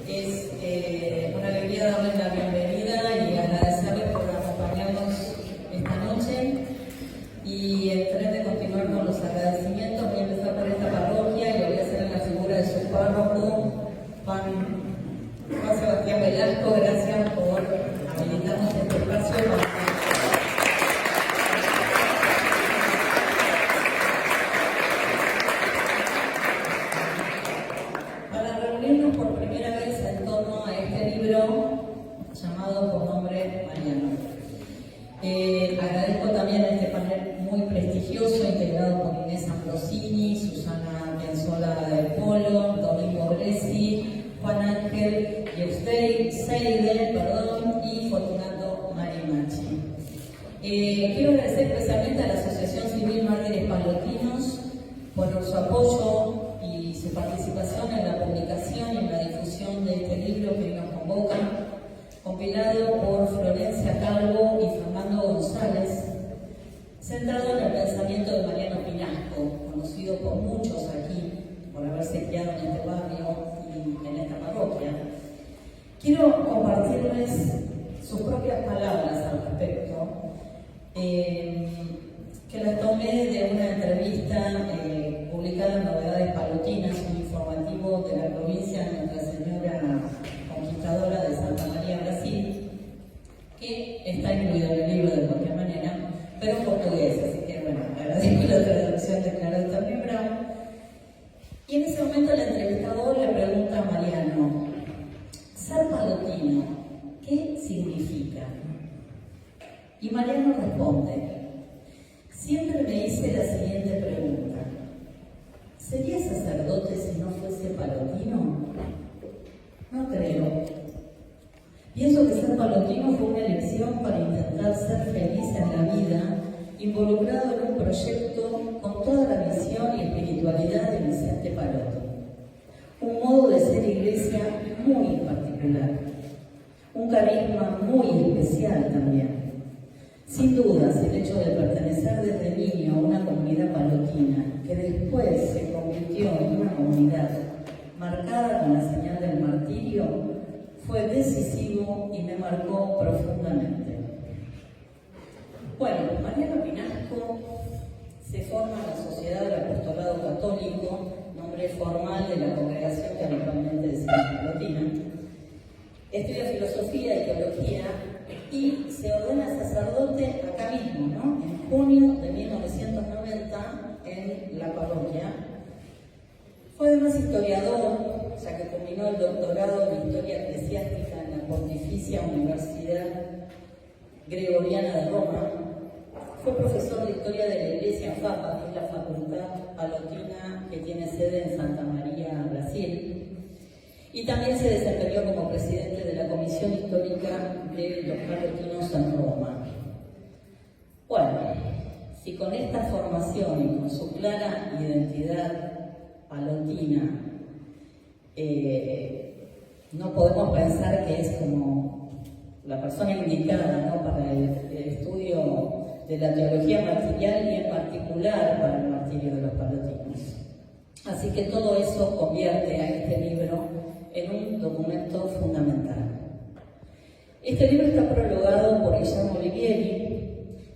Es una alegría darles la bienvenida y agradecerles por acompañarnos esta noche. Y antes de continuar con los agradecimientos, voy a empezar por esta parroquia y lo voy a hacer en la figura de su párroco, Juan Sebastián Velasco. Gracias por habilitarnos este espacio para reunirnos por primera vez en torno a este libro llamado por nombre Mariano. Agradezco también a este panel muy prestigioso integrado por Inés Ambrosini, Susana Piazzolla del Polo, Domingo Gresi, Juan Ángel Seidel y Fortunato Marimachi. Quiero agradecer especialmente a la Asociación Civil Mártires Palotinos por su apoyo y su participación en la publicación y en la difusión de este libro que nos convoca, compilado por Florencia Calvo y Fernando González, centrado en el pensamiento de Mariano Pinasco, conocido por muchos aquí por haberse criado en este barrio y en esta parroquia. Quiero compartirles sus propias palabras al respecto, que las tomé de una entrevista publicada en Novedades Palotinas, un informativo de la provincia de Nuestra Señora Conquistadora de Santa María, Brasil, que está incluido en el libro de cualquier manera, pero en portugués, así que bueno, agradezco la traducción de Clarota Brown. Y en ese momento el entrevistador le pregunta a Mariano: ser palotino, ¿qué significa? Y Mariano responde: siempre me hice la siguiente pregunta: ¿sería sacerdote si no fuese palotino? No creo. Pienso que ser palotino fue una elección para intentar ser feliz en la vida, involucrado en un proyecto con toda la visión y espiritualidad de Vicente Palotti. Un modo de ser iglesia muy particular, un carisma muy especial también. Sin dudas, el hecho de pertenecer desde niño a una comunidad palotina, que después se convirtió en una comunidad marcada con la señal del martirio, fue decisivo y me marcó profundamente. Bueno, Mariano Pinasco se forma en la Sociedad del Apostolado Católico, nombre formal de la congregación que habitualmente decimos palotina. Estudia filosofía y teología y se ordena sacerdote acá mismo, ¿no? En junio de 1990 en la parroquia. Fue además historiador, ya que culminó el doctorado en Historia Eclesiástica en la Pontificia Universidad Gregoriana de Roma. Fue profesor de Historia de la Iglesia en FAPA, que es la Facultad Palotina que tiene sede en Santa María, Brasil. Y también se desempeñó como presidente de la Comisión Histórica de los Palotinos en Roma. Bueno, si con esta formación y con su clara identidad palotina no podemos pensar que es como la persona indicada, ¿no?, para el estudio de la teología martirial y en particular para el martirio de los palotinos. Así que todo eso convierte a este libro en un documento fundamental. Este libro está prologado por Guillermo Olivieri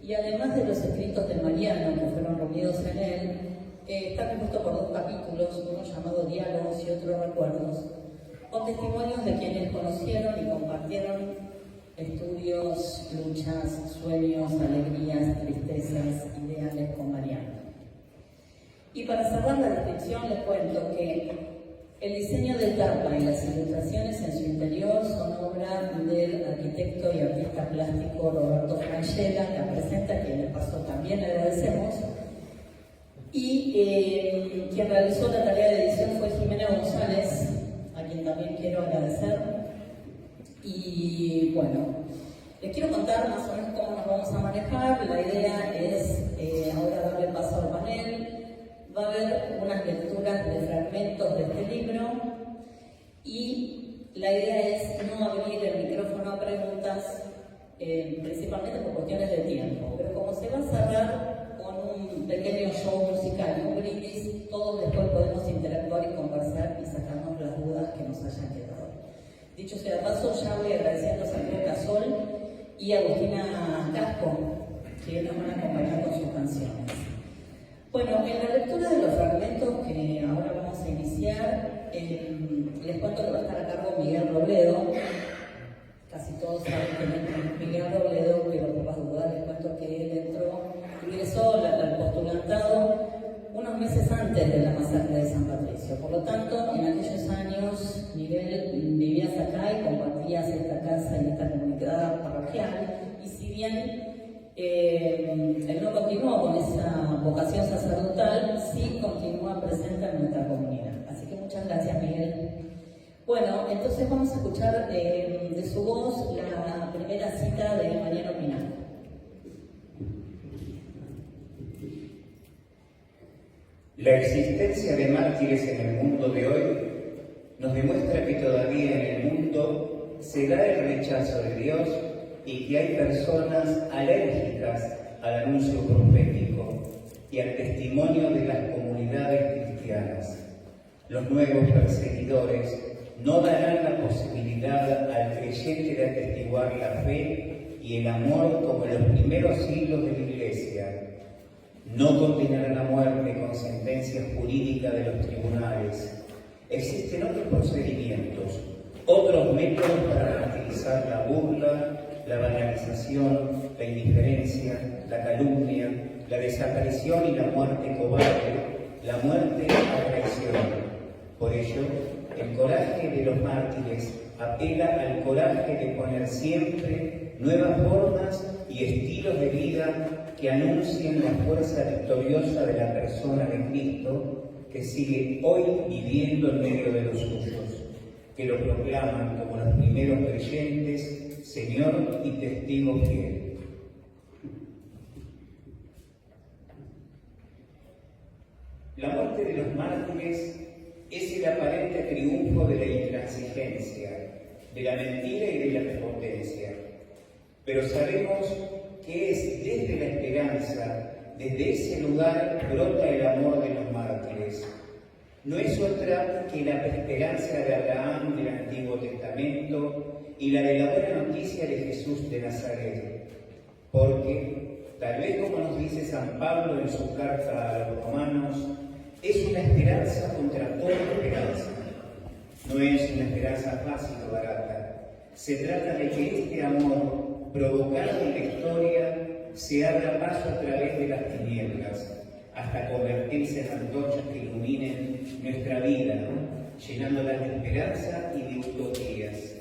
y además de los escritos de Mariano que fueron reunidos en él, está compuesto por 2 capítulos, uno llamado Diálogos y otro Recuerdos, con testimonios de quienes conocieron y compartieron estudios, luchas, sueños, alegrías, tristezas, ideales con Mariano. Y para cerrar la descripción les cuento que el diseño del tapa y las ilustraciones en su interior son obra del arquitecto y artista plástico Roberto Frangella, que presenta, a quien de paso también le agradecemos. Y quien realizó la tarea de edición fue Jimena González, a quien también quiero agradecer. Y bueno, les quiero contar más o menos cómo nos vamos a manejar. La idea es ahora darle paso al panel. Va a haber unas lecturas de fragmentos de este libro y la idea es no abrir el micrófono a preguntas, principalmente por cuestiones de tiempo. Pero como se va a cerrar con un pequeño show musical, un brindis, todos después podemos interactuar y conversar y sacarnos las dudas que nos hayan quedado. Dicho sea de paso, ya voy agradeciendo a Santiago Casol y a Agustina Casco, que nos van a acompañar con sus canciones. Bueno, en la lectura de los fragmentos que ahora vamos a iniciar, les cuento que va a estar a cargo Miguel Robledo. Casi todos saben que es Miguel Robledo, pero por las dudas les cuento que él ingresó al postulantado unos meses antes de la masacre de San Patricio. Por lo tanto, en aquellos años, Miguel vivías acá y compartías esta casa y esta comunidad parroquial, y si bien él no continuó con esa vocación sacerdotal, sí continúa presente en nuestra comunidad. Así que muchas gracias, Miguel. Bueno, entonces vamos a escuchar de su voz la primera cita de Mariano Pinaco. La existencia de mártires en el mundo de hoy nos demuestra que todavía en el mundo se da el rechazo de Dios y que hay personas alérgicas al anuncio profético y al testimonio de las comunidades cristianas. Los nuevos perseguidores no darán la posibilidad al creyente de atestiguar la fe y el amor como en los primeros siglos de la Iglesia. No condenarán a muerte con sentencias jurídicas de los tribunales. Existen otros procedimientos, otros métodos para relativizar la burla, la banalización, la indiferencia, la calumnia, la desaparición y la muerte cobarde, la muerte a traición. Por ello, el coraje de los mártires apela al coraje de poner siempre nuevas formas y estilos de vida que anuncien la fuerza victoriosa de la persona de Cristo que sigue hoy viviendo en medio de los suyos, que lo proclaman como los primeros creyentes, Señor y testigo fiel. La muerte de los mártires es el aparente triunfo de la intransigencia, de la mentira y de la prepotencia. Pero sabemos que es desde la esperanza, desde ese lugar brota el amor de los mártires. No es otra que la esperanza de Abraham del Antiguo Testamento y la de la buena noticia de Jesús de Nazaret. Porque, tal vez como nos dice San Pablo en su carta a los romanos, es una esperanza contra toda esperanza. No es una esperanza fácil o barata. Se trata de que este amor, provocado en la historia, se abra paso a través de las tinieblas, hasta convertirse en antorchas que iluminen nuestra vida, llenándola de esperanza y de utopías.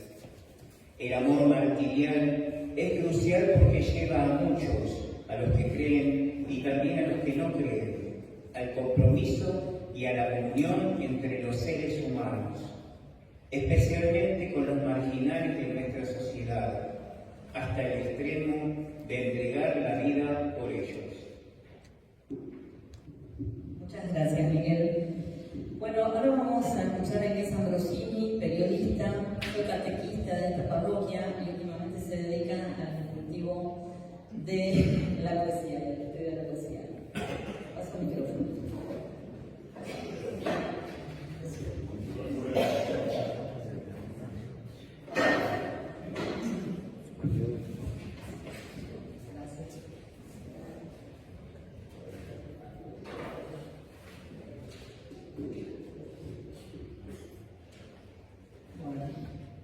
El amor martirial es crucial porque lleva a muchos, a los que creen y también a los que no creen, al compromiso y a la reunión entre los seres humanos, especialmente con los marginales de nuestra sociedad, hasta el extremo de entregar la vida por ellos. Muchas gracias, Miguel. Bueno, ahora vamos a escuchar a Inés Ambrosini, periodista, fue catequista de esta parroquia y últimamente se dedica al cultivo de la poesía, del estudio de la poesía. Paso el micrófono.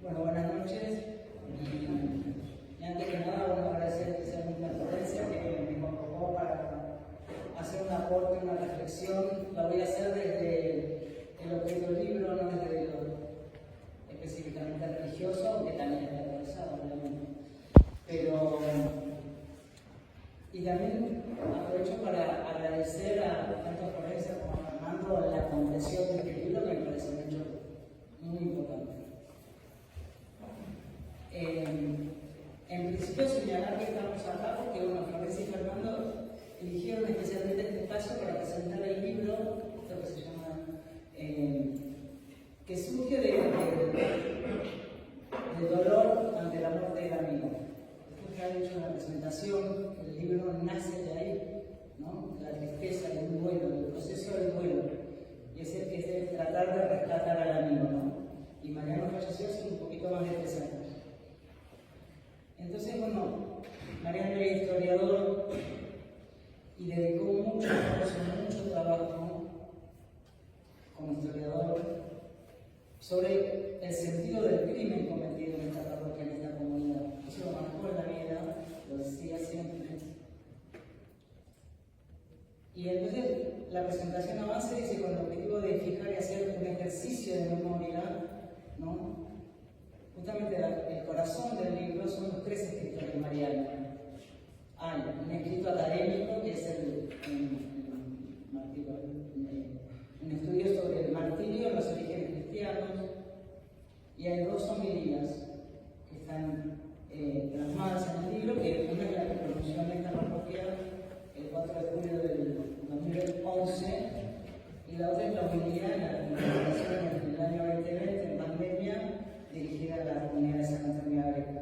Bueno, buenas noches. Y antes que nada, bueno, agradecer especialmente a Florencia que me convocó para hacer un aporte, una reflexión. La voy a hacer desde el objeto del libro, no desde lo específicamente religioso, aunque también está atravesado, obviamente. Pero, y también aprovecho para agradecer a tanto a Florencia como a Fernando la comprensión de este libro, que me parece un hecho muy importante. En principio señalar que estamos acá porque Florencia y Fernando eligieron especialmente este espacio para presentar el libro, lo que se llama, que surge de dolor ante la muerte del amigo. Después que han hecho una presentación, el libro nace de ahí, ¿no? La tristeza del duelo, del proceso del duelo, y es el tratar de rescatar al amigo, ¿no? Y Mariano falleció hace un poquito más de sobre el sentido del crimen cometido en esta parroquia, en esta comunidad. Eso lo marcó en la vida, lo decía siempre. Y entonces la presentación avanza y dice con el objetivo de fijar y hacer un ejercicio de memoria, ¿no? Justamente el corazón del libro son los tres escritores marianos. Hay un escrito académico que es un estudio sobre el martirio, los orígenes cristianos, y hay dos homilías que están plasmadas en el libro, que una es la que pronunció en esta parroquia el 4 de julio del 2011, y la otra es la homilía en la presentación en el año 2020, en pandemia, dirigida a la comunidad de San Antonio de Areco.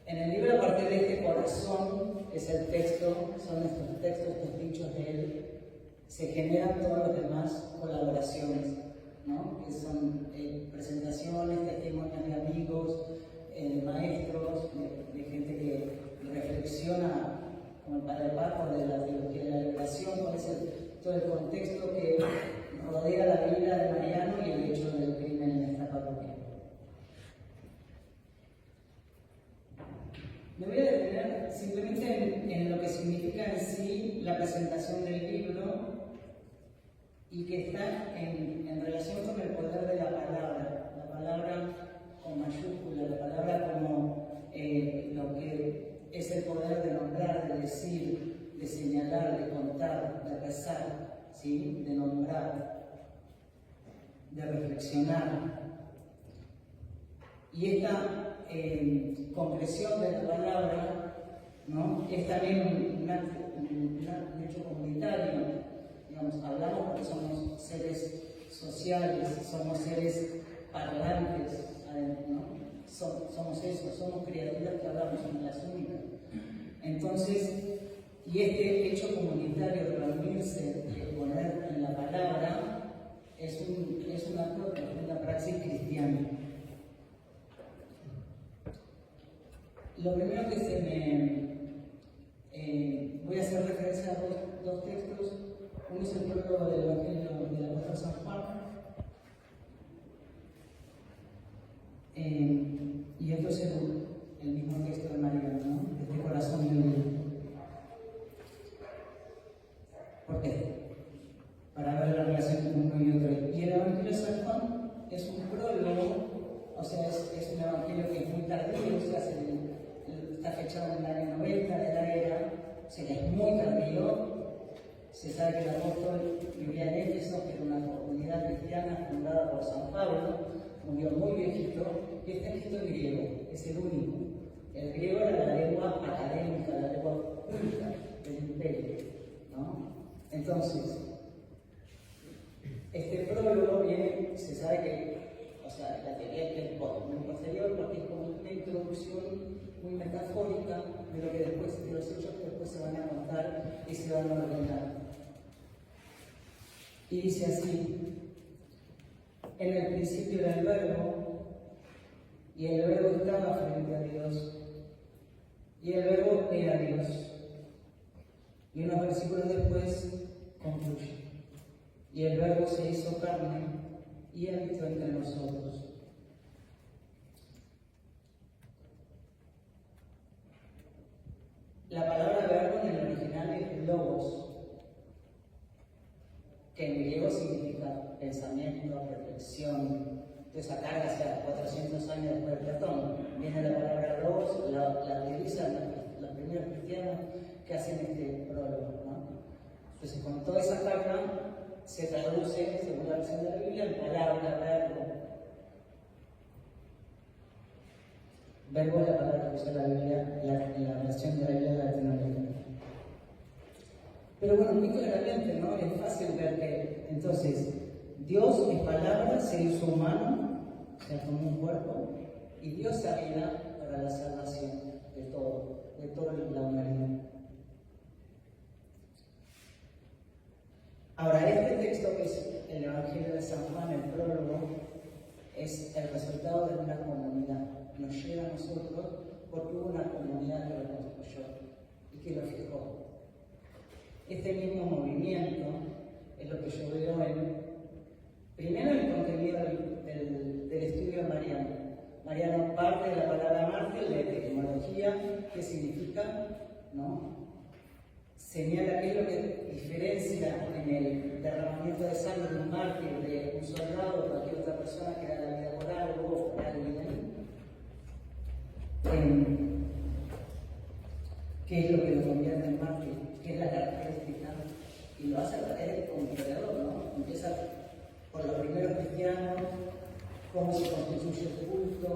En el libro, a partir de este corazón, que es el texto, son estos textos, estos dichos de él, se generan todas las demás colaboraciones, ¿no? Que son presentaciones, testimonios de amigos, maestros, de gente que reflexiona como el Padre Paco de la teología de la liberación, cuál es todo el contexto que rodea la vida de Mariano y el hecho del crimen en esta parroquia. Me voy a detener simplemente en lo que significa en sí la presentación del libro y que está en relación con el poder de la palabra con mayúscula, la palabra como lo que es el poder de nombrar, de decir, de señalar, de contar, de rezar, ¿sí? De nombrar, de reflexionar. Y esta concreción de la palabra, ¿no? Es también un hecho comunitario. Digamos, hablamos porque somos seres sociales, somos seres parlantes, ¿no? Somos eso, somos criaturas que hablamos, somos las únicas. Entonces, y este hecho comunitario de reunirse, de poner en la palabra, es una praxis cristiana. Lo primero que voy a hacer referencia a dos textos. Uno es el prólogo del Evangelio del apóstol San Juan, y otro es el mismo texto de María, ¿no? Este corazón de Dios. ¿Por qué? Para ver la relación entre uno y otro. Y el Evangelio de San Juan es un prólogo, o sea, es un evangelio que es muy tardío, o sea, está fechado en el año 90 de la era, o sea, que es muy tardío. Se sabe que el apóstol vivía en Éfeso, que era una comunidad cristiana fundada por San Pablo, murió muy viejito, y está escrito en griego, es el único. El griego era la lengua académica, la lengua culta del imperio, ¿no? Entonces, este prólogo viene, se sabe que, o sea, la teoría es que es muy posterior, porque es como una introducción muy metafórica de lo que después, de los hechos que después se van a contar y se van a ordenar. Y dice así: en el principio era el Verbo, y el Verbo estaba frente a Dios, y el Verbo era Dios. Y unos versículos después concluye: y el Verbo se hizo carne y habitó entre nosotros. La palabra verbo en el original es logos, que en griego significa pensamiento, reflexión. Entonces acá, hacia 400 años después de Platón, viene la palabra logos, la utilizan los primeros cristianos que hacen este prólogo, ¿no? Entonces, con toda esa carga se traduce, según la versión de la Biblia, en palabra, verbo. Verbo es la palabra que usa la Biblia, la versión de la Biblia latinoamericana. Pero bueno, muy claramente, ¿no? Es fácil ver que, entonces, Dios es palabra, se hizo humano, se tomó un cuerpo, y Dios se vida para la salvación de toda la humanidad. Ahora, este texto, que es el Evangelio de San Juan, el prólogo, es el resultado de una comunidad. Nos llega a nosotros porque hubo una comunidad que lo construyó y que lo fijó. Este mismo movimiento es lo que yo veo Primero el contenido del estudio mariano. Mariano parte de la palabra mártir, de etimología, qué significa, ¿no? Señala qué es lo que diferencia en el derramamiento de sangre de un mártir de un soldado o cualquier otra persona que da la vida por algo o por alguien. ¿Qué es lo que lo convierte en mártir? ¿Qué es la característica? Y lo hace a través como historiador, ¿no? Empieza por los primeros cristianos, cómo se constituye el culto,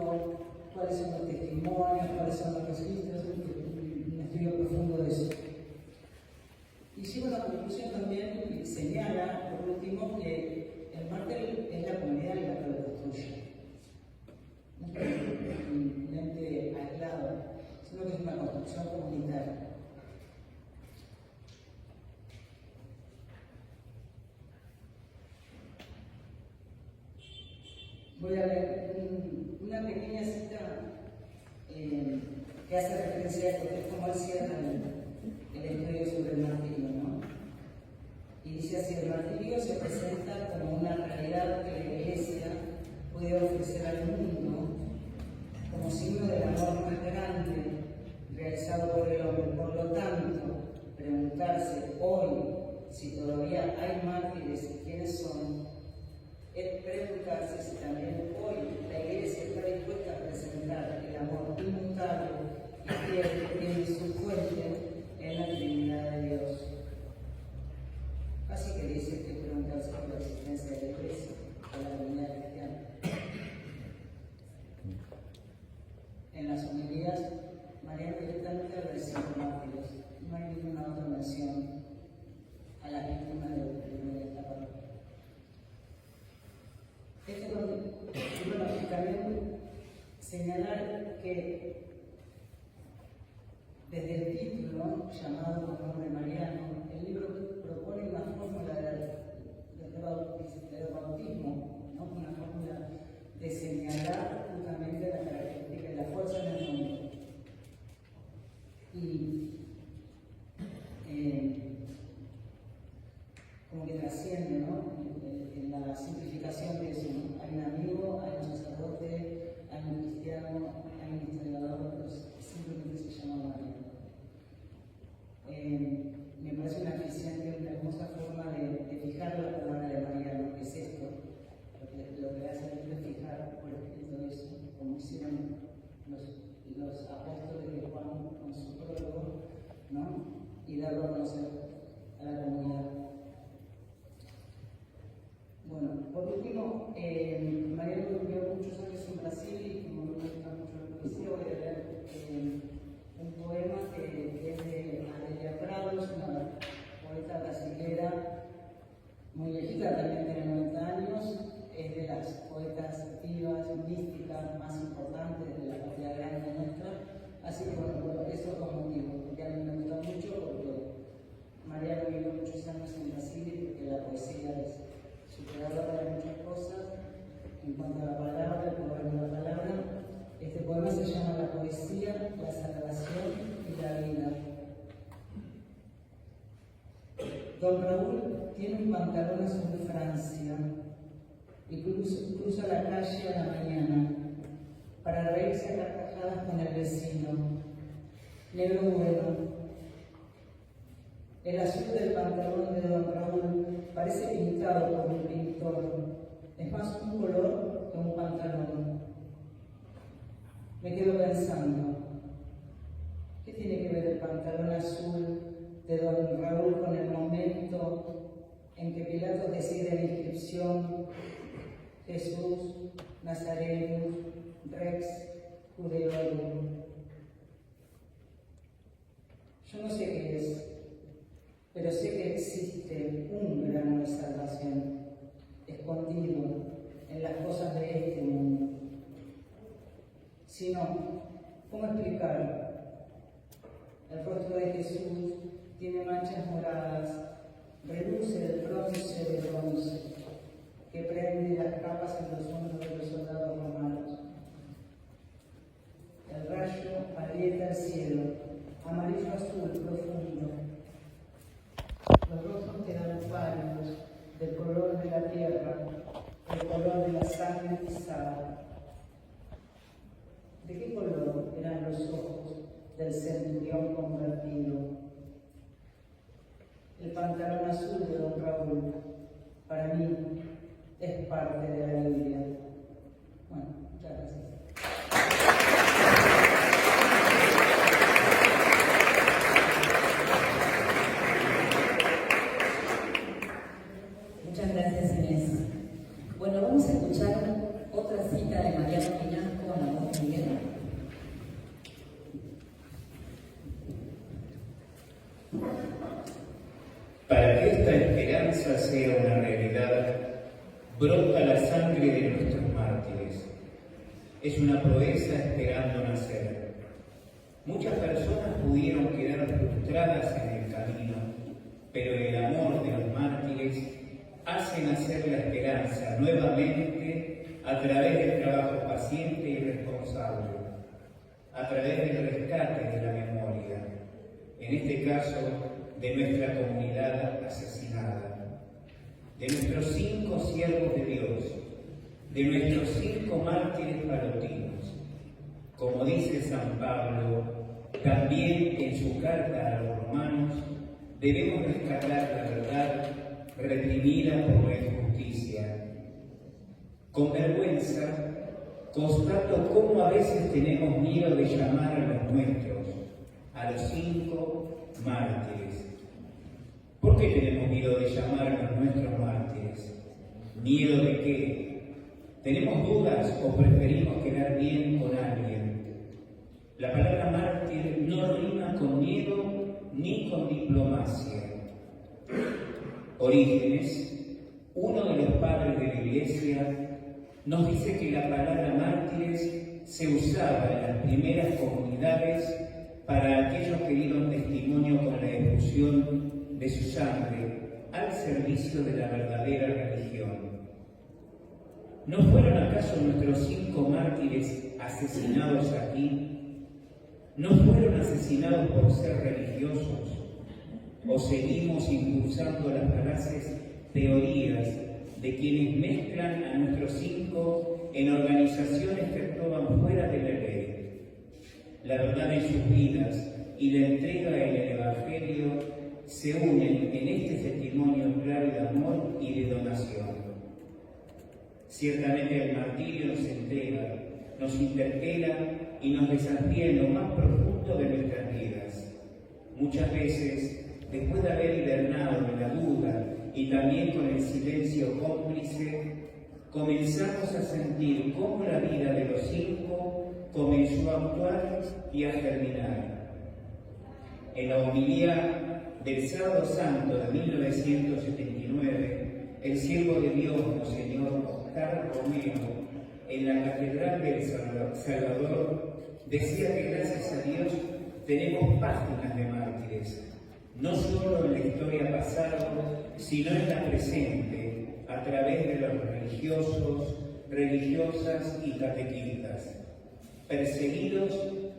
cuáles son los testimonios, cuáles son los registros, un estudio profundo de eso. Y llega a la conclusión también y señala, por último, que el mártir es la comunidad la que lo construye. No es un ente aislado, sino que es una construcción comunitaria. Voy a leer una pequeña cita que hace referencia a esto, que es como él cierra el estudio sobre el martirio, ¿no? Y dice así: el martirio se presenta como una realidad que la Iglesia puede ofrecer al mundo como signo del amor más grande realizado por el hombre. Por lo tanto, preguntarse hoy si todavía hay mártires y quiénes son, es preguntarse si también hoy la Iglesia está dispuesta a presentar el amor inmutable y fiel que tiene su fuente en la Trinidad de Dios. Así que dice que preguntarse por la existencia de la Iglesia, por la comunidad cristiana. En las homilías, María directamente recibe mártires. No hay ninguna otra mención a la víctima de esta parte. Y también señalar que desde el título, llamado por nombre mariano, el libro propone una fórmula del bautismo, ¿no? Una fórmula de señalar justamente la característica y la fuerza en el mundo. Y como que trasciende, ¿no? En la simplificación de eso, ¿no? Hay un amigo, hay un sacerdote, hay un cristiano, hay un historiador, pero simplemente se llama María. Me parece una eficiente, una hermosa forma de fijar la palabra de María, lo que es esto, lo que hace es fijar por escrito eso, como hicieron los apóstoles de Juan con su prólogo, ¿no? Y darlo a conocer a la comunidad. Bueno, por último, María vivió muchos años en Brasil y como me gusta mucho la poesía, voy a leer un poema que es de Adelia Prados, una poeta brasilera muy viejita, también tiene 90 años, es de las poetas vivas, místicas más importantes de la patria grande nuestra, así que bueno, por eso es un motivo, porque a mí me gusta mucho, porque María vivió muchos años en Brasil y porque la poesía es superadora de muchas cosas. En cuanto a la palabra, el poder de la palabra, este poema se llama La poesía, la salvación y la vida. Don Raúl tiene un pantalón azul Francia y cruza la calle a la mañana para reírse a carcajadas con el vecino. Negro bueno. El azul del pantalón de don Raúl parece pintado por un pintor. Es más un color que un pantalón. Me quedo pensando, ¿qué tiene que ver el pantalón azul de don Raúl con el momento en que Pilatos decide la inscripción Jesús, Nazarenus, Rex, Judeorum? Yo no sé qué es, pero sé que existe un grano de salvación escondido en las cosas de este mundo. Si no, ¿cómo explicar? El rostro de Jesús tiene manchas moradas, reluce el bronce de bronce, que prende las capas en los hombros de los soldados romanos. El rayo aprieta el cielo, amarillo azul profundo. Los rostros quedan pálidos, del color de la tierra, el color de la sangre pisada. ¿De qué color eran los ojos del centurión convertido? El pantalón azul de don Raúl, para mí, es parte de la Biblia. Bueno, muchas gracias. Muchas gracias, Inés. Bueno, vamos a escuchar otra cita de Mariano Pinasco en la voz de Miguel. Para que esta esperanza sea una realidad, brota la sangre de nuestros mártires. Es una proeza esperando nacer. Muchas personas pudieron quedar frustradas en el camino, pero el amor de los mártires hace nacer la esperanza nuevamente a través del trabajo paciente y responsable, a través del rescate de la memoria, en este caso de nuestra comunidad asesinada, de nuestros 5 siervos de Dios, de nuestros 5 mártires palotinos. Como dice San Pablo, también en su carta a los romanos, debemos rescatar la verdad reprimida por la injusticia. Con vergüenza, constato cómo a veces tenemos miedo de llamar a los nuestros, a los 5 mártires. ¿Por qué tenemos miedo de llamar a los nuestros mártires? ¿Miedo de qué? ¿Tenemos dudas o preferimos quedar bien con alguien? La palabra mártir no rima con miedo ni con diplomacia. Orígenes, uno de los padres de la Iglesia, nos dice que la palabra mártires se usaba en las primeras comunidades para aquellos que dieron testimonio con la efusión de su sangre al servicio de la verdadera religión. ¿No fueron acaso nuestros 5 mártires asesinados aquí? ¿No fueron asesinados por ser religiosos? ¿O seguimos impulsando las falaces teorías de quienes mezclan a nuestros 5 en organizaciones que actúan fuera de la ley? La verdad en sus vidas y la entrega en el Evangelio se unen en este testimonio claro de amor y de donación. Ciertamente el martirio nos entrega, nos interpela y nos desafía en lo más profundo de nuestras vidas. Muchas veces, después de haber hibernado en la duda y también con el silencio cómplice, comenzamos a sentir cómo la vida de los 5 comenzó a actuar y a germinar. En la homilía del Sábado Santo de 1979, el siervo de Dios, Monseñor Oscar Romero, en la Catedral del Salvador, decía que gracias a Dios tenemos páginas de mártires, no solo en la historia pasada, sino en la presente, a través de los religiosos, religiosas y catequistas, perseguidos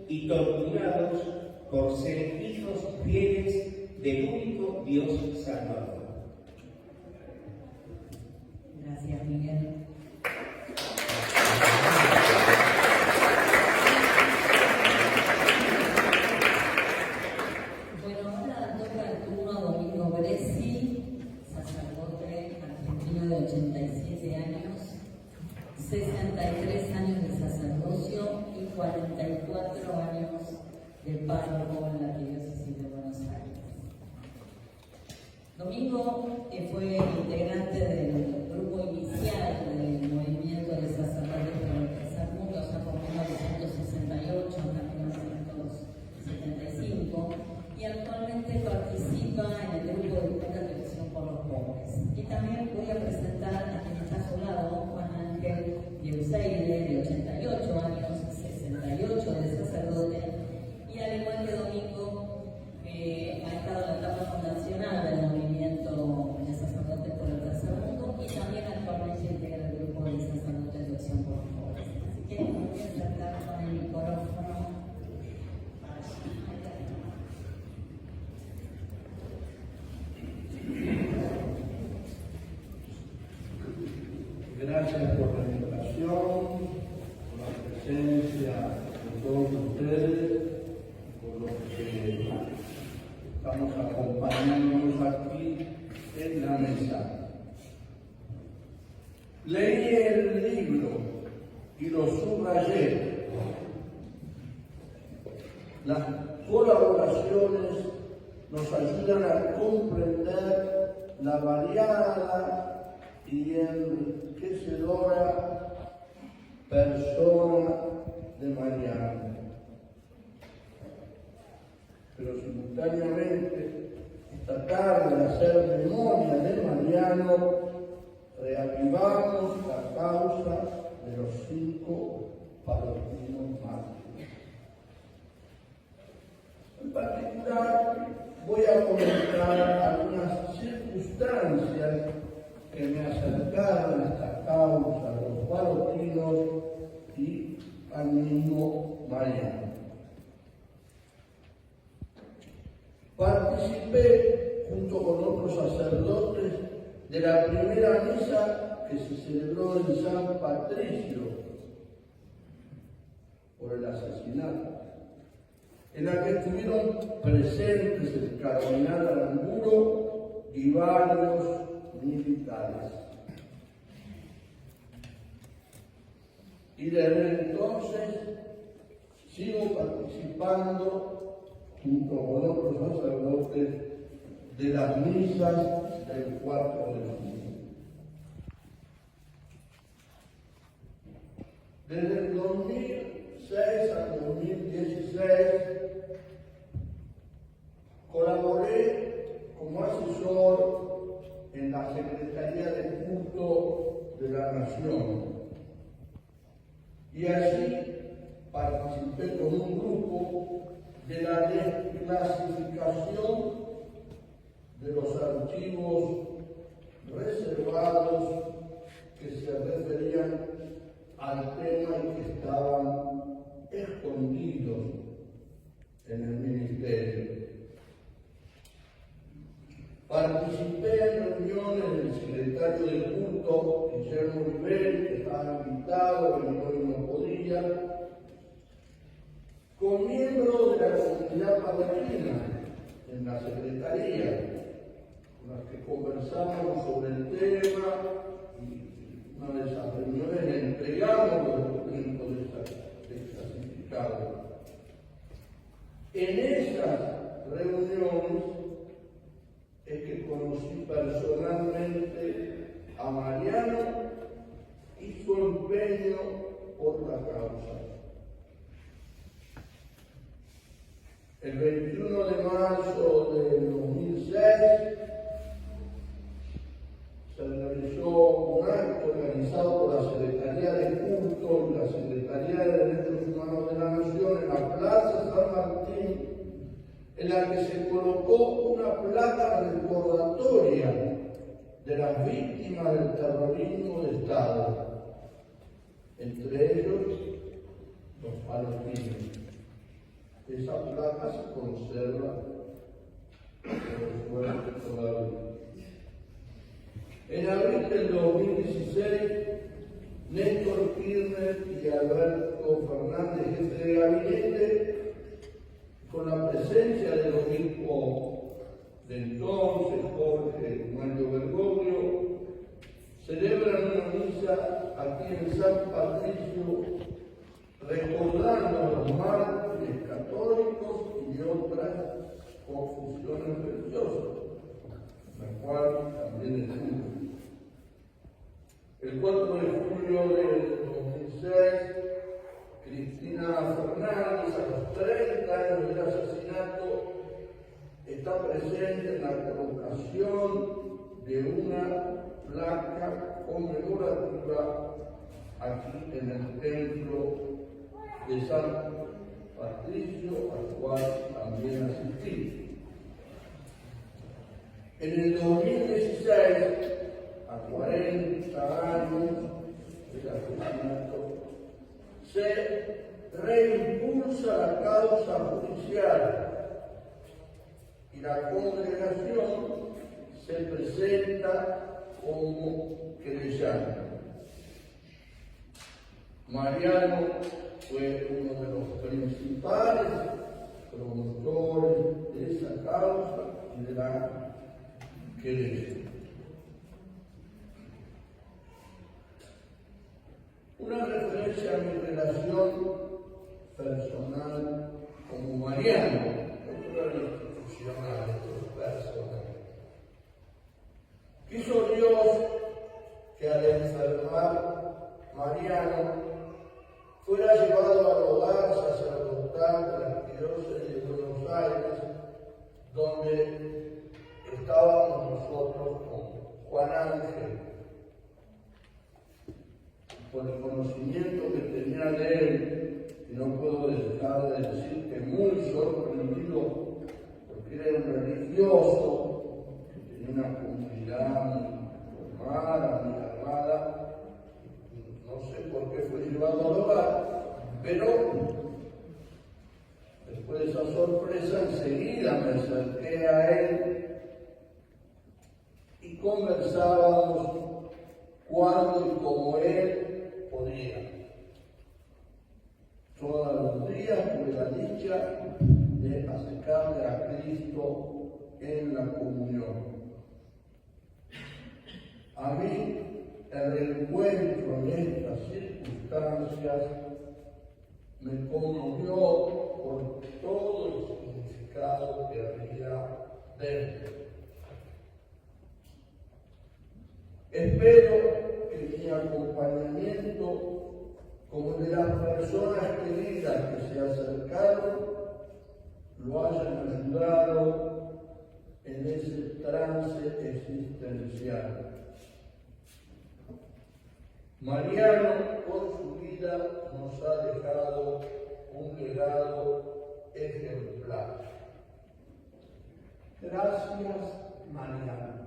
y torturados por ser hijos fieles del único Dios Salvador. Gracias, Miguel. Bueno, ahora toca el turno a Domingo Bressi, sacerdote argentino de 87 años, 63 años de sacerdocio y 44 años de párroco en la Arquidiócesis de Buenos Aires. Domingo fue integrante del grupo inicial del movimiento de sacerdotes por el tercer mundo, o sea, por 1968 hasta 1975, y actualmente participa en el grupo de Busca Televisión por los Pobres. Y también voy a presentar a quien está a su lado, Juan Ángel Dieuseide, de 88 años, 68 de sacerdote, y al igual que Domingo, ha estado en la etapa fundacional del movimiento de sacerdotes por el tercer mundo y también actualmente Gracias por la invitación, por la presencia de todos ustedes, por los que estamos acompañándonos aquí en la mesa. Leí el libro y lo subrayé. Las colaboraciones nos ayudan a comprender la variada y enriquecedora persona de Mariano. Pero simultáneamente, esta tarde, al hacer memoria de Mariano, reavivamos la causa de los 5 paroquianos mártires. En particular, voy a comentar algunas circunstancias que me acercaron a esta causa de los paroquianos y al mismo Mariano. Participé, junto con otros sacerdotes, de la primera misa que se celebró en San Patricio por el asesinato, en la que estuvieron presentes el cardenal Aramburo y varios militares. Y desde entonces sigo participando junto con otros sacerdotes de las misas del 4 de junio. Desde el 2006 al 2016 colaboré como asesor en la Secretaría de Culto de la Nación y allí participé con un grupo de la desclasificación de los archivos reservados que se referían al tema y que estaban escondidos en el ministerio. Participé en reuniones del secretario de culto, Guillermo Ribel, que estaba invitado, pero hoy no podía, con miembros de la comunidad parroquiana en la secretaría, con las que conversamos sobre el tema y una de esas reuniones le entregamos los documentos desclasificados. En esas reuniones es que conocí personalmente a Mariano y su empeño por la causa. El 21 de marzo del 2006 se realizó un acto organizado por la Secretaría de Culto y la Secretaría de Derechos Humanos de la Nación en la Plaza San Martín, en la que se colocó una placa recordatoria de las víctimas del terrorismo de Estado, entre ellos los palestinos. Esa placa se conserva, por suerte, todavía. En abril del 2016, Néstor Kirchner y Alberto Fernández, jefe de gabinete, con la presencia del obispo de entonces, Jorge Mario Bergoglio, celebran una misa aquí en San Patricio, recordando a los mártires católicos y otras confusiones religiosas, la cual también estuvo. El 4 de julio del 2006, Cristina Fernández, a los 30 años del asesinato, está presente en la colocación de una placa conmemorativa aquí en el templo de San Patricio, al cual también asistí. En el 2016, a 40 años del asesinato, se reimpulsa la causa judicial y la congregación se presenta como querellante. Mariano fue uno de los principales promotores de esa causa y de la querella. Una referencia a mi relación personal como Mariano, otra institucional, otra personal. Quiso Dios que al enfermar Mariano fuera llevado al hogar sacerdotal de la Arquidiócesis de Buenos Aires, donde estábamos nosotros con Juan Ángel. Por el conocimiento que tenía de él, y no puedo dejar de decir que muy sorprendido, porque era un religioso, que tenía una comunidad muy formada, muy armada, no sé por qué fue llevado al hogar, pero después de esa sorpresa enseguida me acerqué a él y conversábamos cuando y como él podía. Todos los días tuve la dicha de acercarme a Cristo en la comunión. A mí, el reencuentro en estas circunstancias me conmovió por todo el significado que había dentro. Espero que mi acompañamiento, como el de las personas queridas que se acercaron, lo hayan ayudado en ese trance existencial. Mariano, con su vida, nos ha dejado un legado ejemplar. Gracias, Mariano.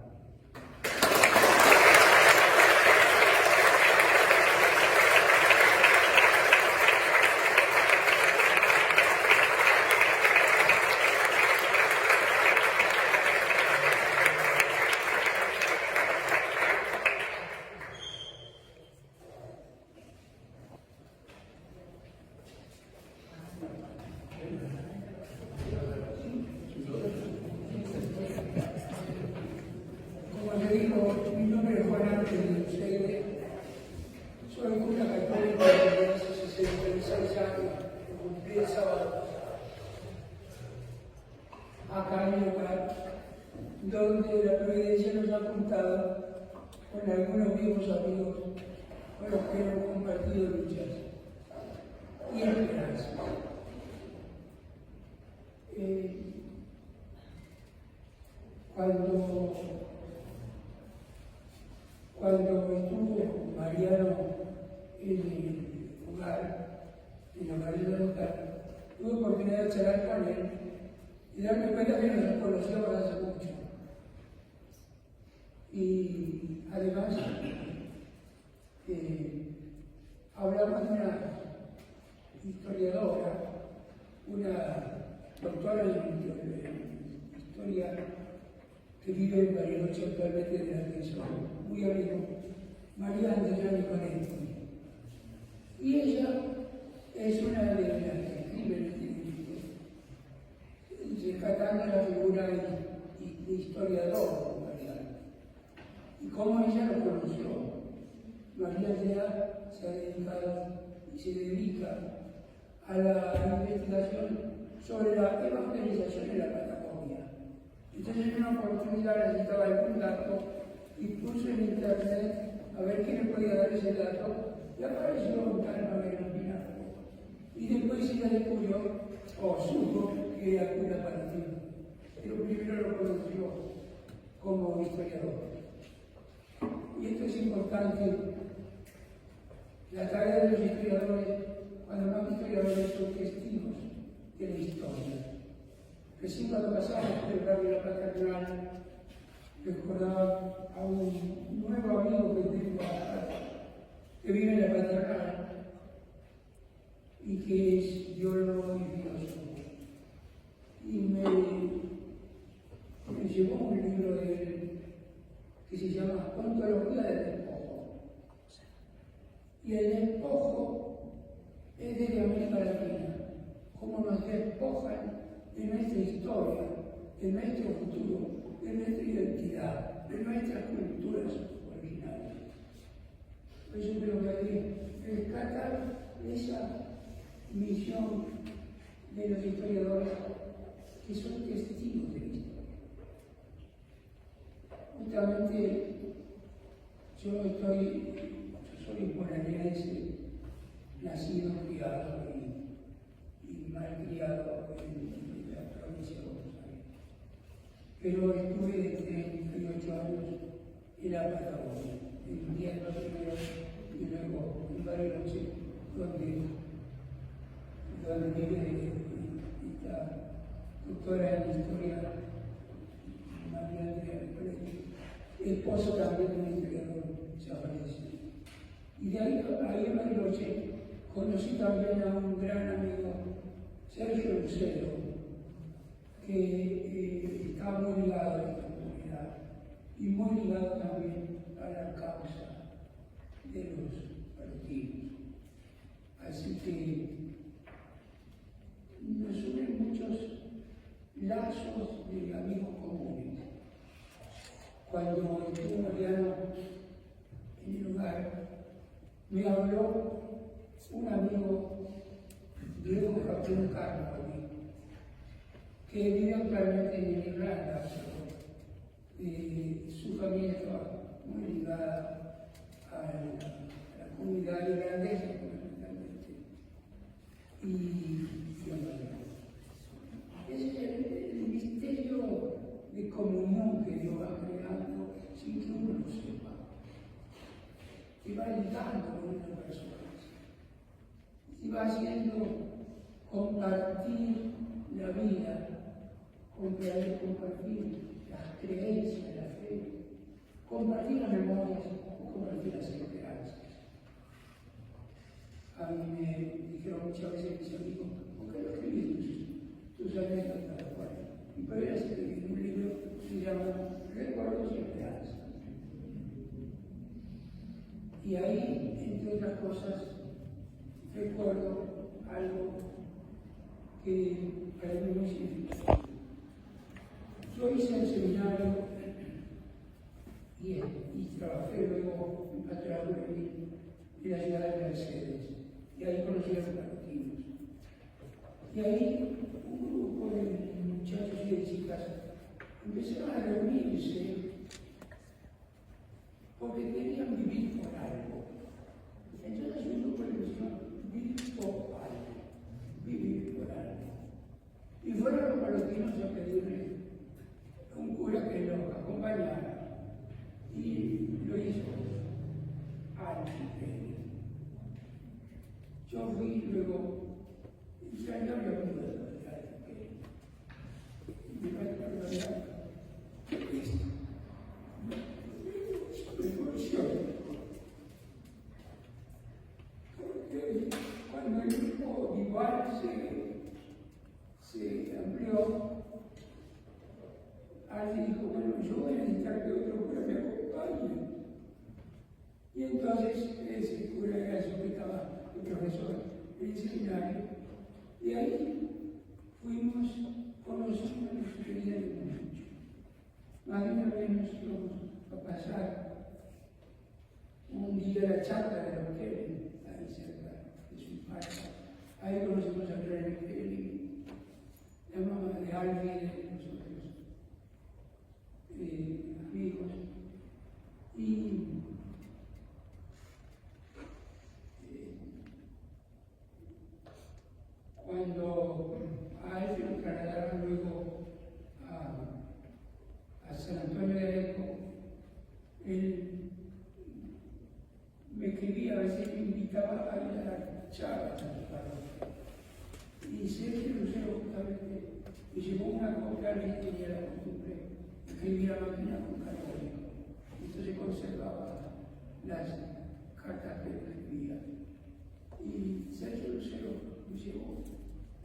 Acá en el lugar donde la providencia nos ha juntado con algunos viejos amigos con los que hemos compartido luchas y esperanzas. Cuando estuvo Mariano en el lugar, en la María de Local, tuve oportunidad de charlar con él y darme cuenta que nos conocíamos hace mucho. Y además, hablamos de una historiadora, una doctora de historia que vive en Bariloche actualmente de la Atención, muy amigo, María Andrea Conetti. Y ella es una de las que escribe en este libro, rescatando la figura de historiador de Mariano. Y cómo ella lo conoció. María Andrea se ha dedicado y se dedica a la investigación sobre la evangelización en la Patagonia. Entonces, en una oportunidad necesitaba algún dato y puse en internet a ver quién le podía dar ese dato y apareció un tal Mariano Pinasco. Y después ella descubrió, o supo, que era una partida. Pero primero lo conoció como historiador. Y esto es importante. La tarea de los historiadores, cuando más historiadores son testigos de la historia. Recién cuando pasamos por el barrio de la Paternal, recordaba a un nuevo amigo que tengo acá, que vive en la Paternal y que es biólogo y filósofo. Y me llevó un libro de él que se llama Ontología del Despojo. Y el despojo es desde América Latina, cómo nos despojan de nuestra historia, de nuestro futuro, de nuestra identidad, de nuestras culturas originales. Por eso creo que hay que rescatar esa misión de los historiadores que son testigos de la historia. Justamente yo soy bonaerense, nacido, criado y malcriado en la provincia de Buenos Aires. Pero estuve de 38 años en la Patagonia, en invierno primero y luego en Bariloche, donde vive esta doctora en historia, María Andrea Nicoletti, esposo también de un historiador desaparecido. Y de ahí en Bariloche conocí también a un gran amigo, Sergio Lucero, que estaba muy ligado a esta comunidad y muy ligado también a la causa de los palestinos. Así que nos unen muchos lazos de amigos comunes. Cuando estuvo Mariano en el lugar, me habló un amigo, Diego Capitán Carlos, que vive actualmente en Irlanda, pero su familia estaba muy ligada a la comunidad irlandesa, fundamentalmente, y ese es el misterio de comunión que Dios va creando sin que uno lo sepa, y va ligando con una persona, y va haciendo compartir la vida, compartir las creencias, la fe, compartir las memorias, compartir las esperanzas. A mí me dijeron muchas veces mis amigos, ¿por qué no escribís tus anécdotas? Y por eso escribí un libro que se llama Recuerdos y Esperanzas. Y ahí, entre otras cosas, recuerdo algo que para mí es muy significativo. Yo hice el seminario y trabajé luego en pastoral en la ciudad de Mercedes, y ahí conocí a los palestinos. Y ahí un grupo de muchachos y de chicas empezaron a reunirse porque querían vivir por algo. Entonces un grupo le decía, vivir por algo, vivir por algo. Y fueron los palestinos a pedirle a un cura que los acompañara, y lo hizo antes. Yo fui luego, y ya no había oído de la y me va a perdonar esto. Me emociona. Porque cuando el grupo igual se amplió, alguien dijo, bueno, yo voy a necesitar que otro cura me acompañe. Y entonces ese cura era el que estaba el profesor en el seminario, y ahí fuimos conociendo a nuestra querida de mucho. Más de una vez nos íbamos a pasar un día a la chata de los Kellen, ahí cerca de su casa. Ahí conocimos a René Kelly, la mamá de Alvin, de nosotros, amigos. Y cuando a él lo trasladaron luego a San Antonio de Areco, él me escribía, a veces me invitaba a ir a la charla a su parroquia. Y Sergio Lucero justamente me llevó una copia, y tenía la costumbre de escribir a máquina con carbónico. Entonces conservaba las cartas que él escribía. Y Sergio Lucero me llevó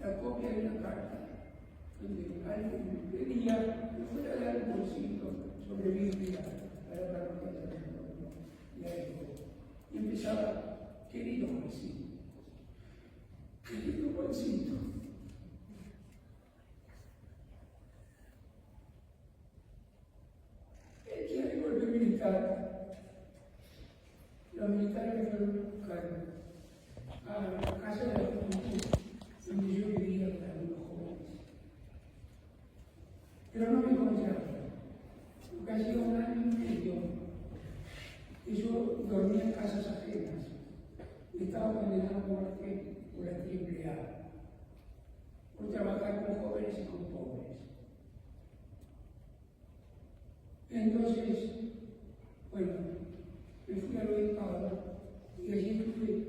la copia de una carta donde alguien me pedía que fuera a dar un bolsito sobre Biblia a la parroquia de San Antonio de Areco. Y empezaba, querido Jesús, querido Juancito, el día del golpe militar, los militares me fueron a buscar a la casa de la juventud, donde yo vivía con algunos jóvenes. Pero no me encontraron, porque hacía 1 año y medio que yo dormía en casas ajenas y estaba condenado a muerte por la triple A, por trabajar con jóvenes y con pobres. Entonces, bueno, me fui al obispado y allí estuve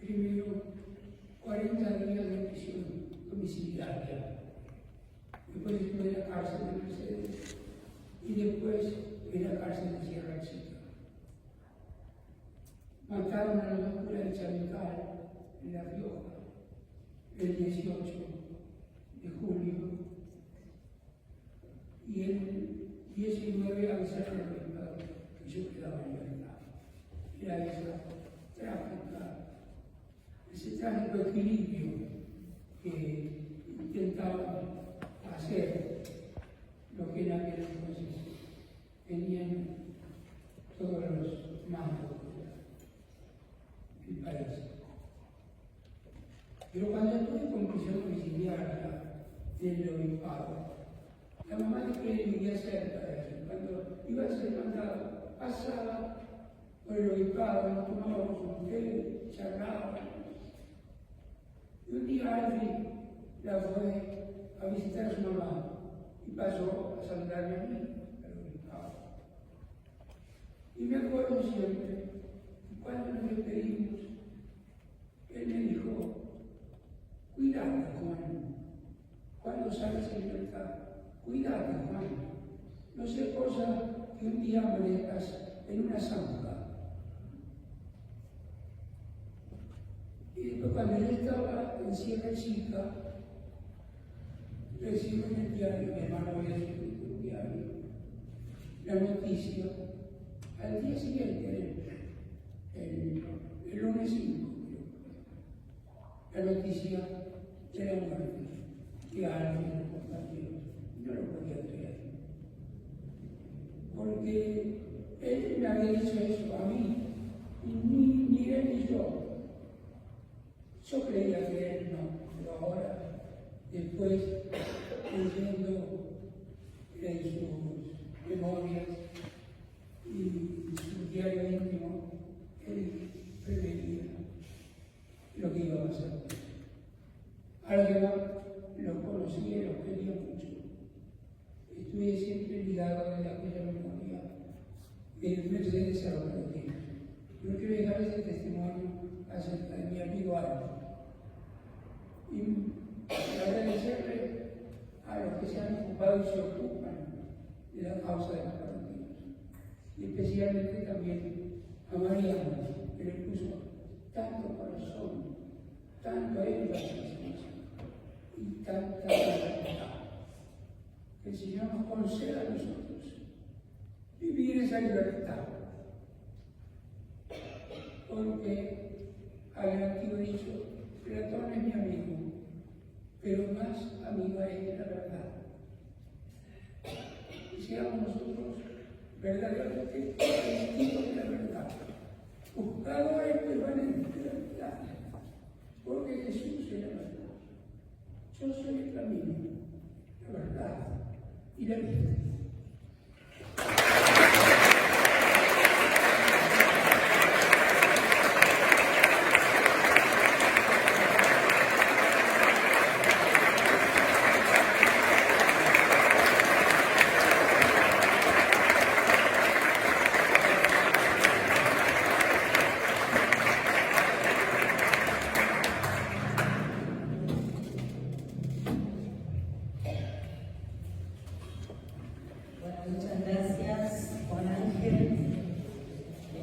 primero 40 días de prisión domiciliaria. Después estuve en la cárcel de Mercedes y después en la cárcel de Sierra Chica. Mataron a los 2 curas de Chavical, en La Rioja, el 18 de julio, y el 19 avisaron al obispado que yo quedaba en libertad. Era esa trágica, ese trágico equilibrio que intentaban hacer lo que en aquel entonces tenían todos los mandos del país. Pero cuando estuve con prisión domiciliaria del obispado, la mamá de que vivía cerca de aquí, cuando iba a ser mandado, pasaba por el obispado, nos tomábamos un té, charlábamos. Y un día alguien la fue a visitar a su mamá y pasó a saludarme a mí, al obispado. Y me acuerdo siempre, cuando nos despedimos, él me dijo: cuídate, Juan, cuando sales en libertad, cuídate, Juan, no sea cosa que un día amanezcas en una zanja. Y después, cuando yo estaba en Sierra Chica, recibo en el diario, mi hermano había escrito un diario, la noticia, al día siguiente, el lunes 5, la noticia de la muerte de alguien de los compañeros. No lo podía creer, porque él me había dicho eso a mí, y ni él ni yo. Yo creía que él no, pero ahora, después, leyendo en sus memorias y su diario íntimo, él preveía lo que iba a pasar. Ahora que lo conocía y lo quería mucho, estuve siempre ligado a aquella memoria de Mercedes a los Palutinos. Yo quiero dejar ese testimonio acerca de mi amigo Álvaro y agradecerle a los que se han ocupado y se ocupan de la causa de los Palutinos, y especialmente también a Mariano, que le puso tanto corazón, tanto énfasis y tanta libertad. Que el Señor nos conceda a nosotros vivir esa libertad. Porque había aquí dicho, Platón es mi amigo, pero más amiga es la verdad. Y seamos nosotros verdaderamente testigos de la verdad, buscadores permanentes de la verdad, porque Jesús es la verdad. Yo soy el camino, la verdad y la vida. Muchas gracias, Juan Ángel.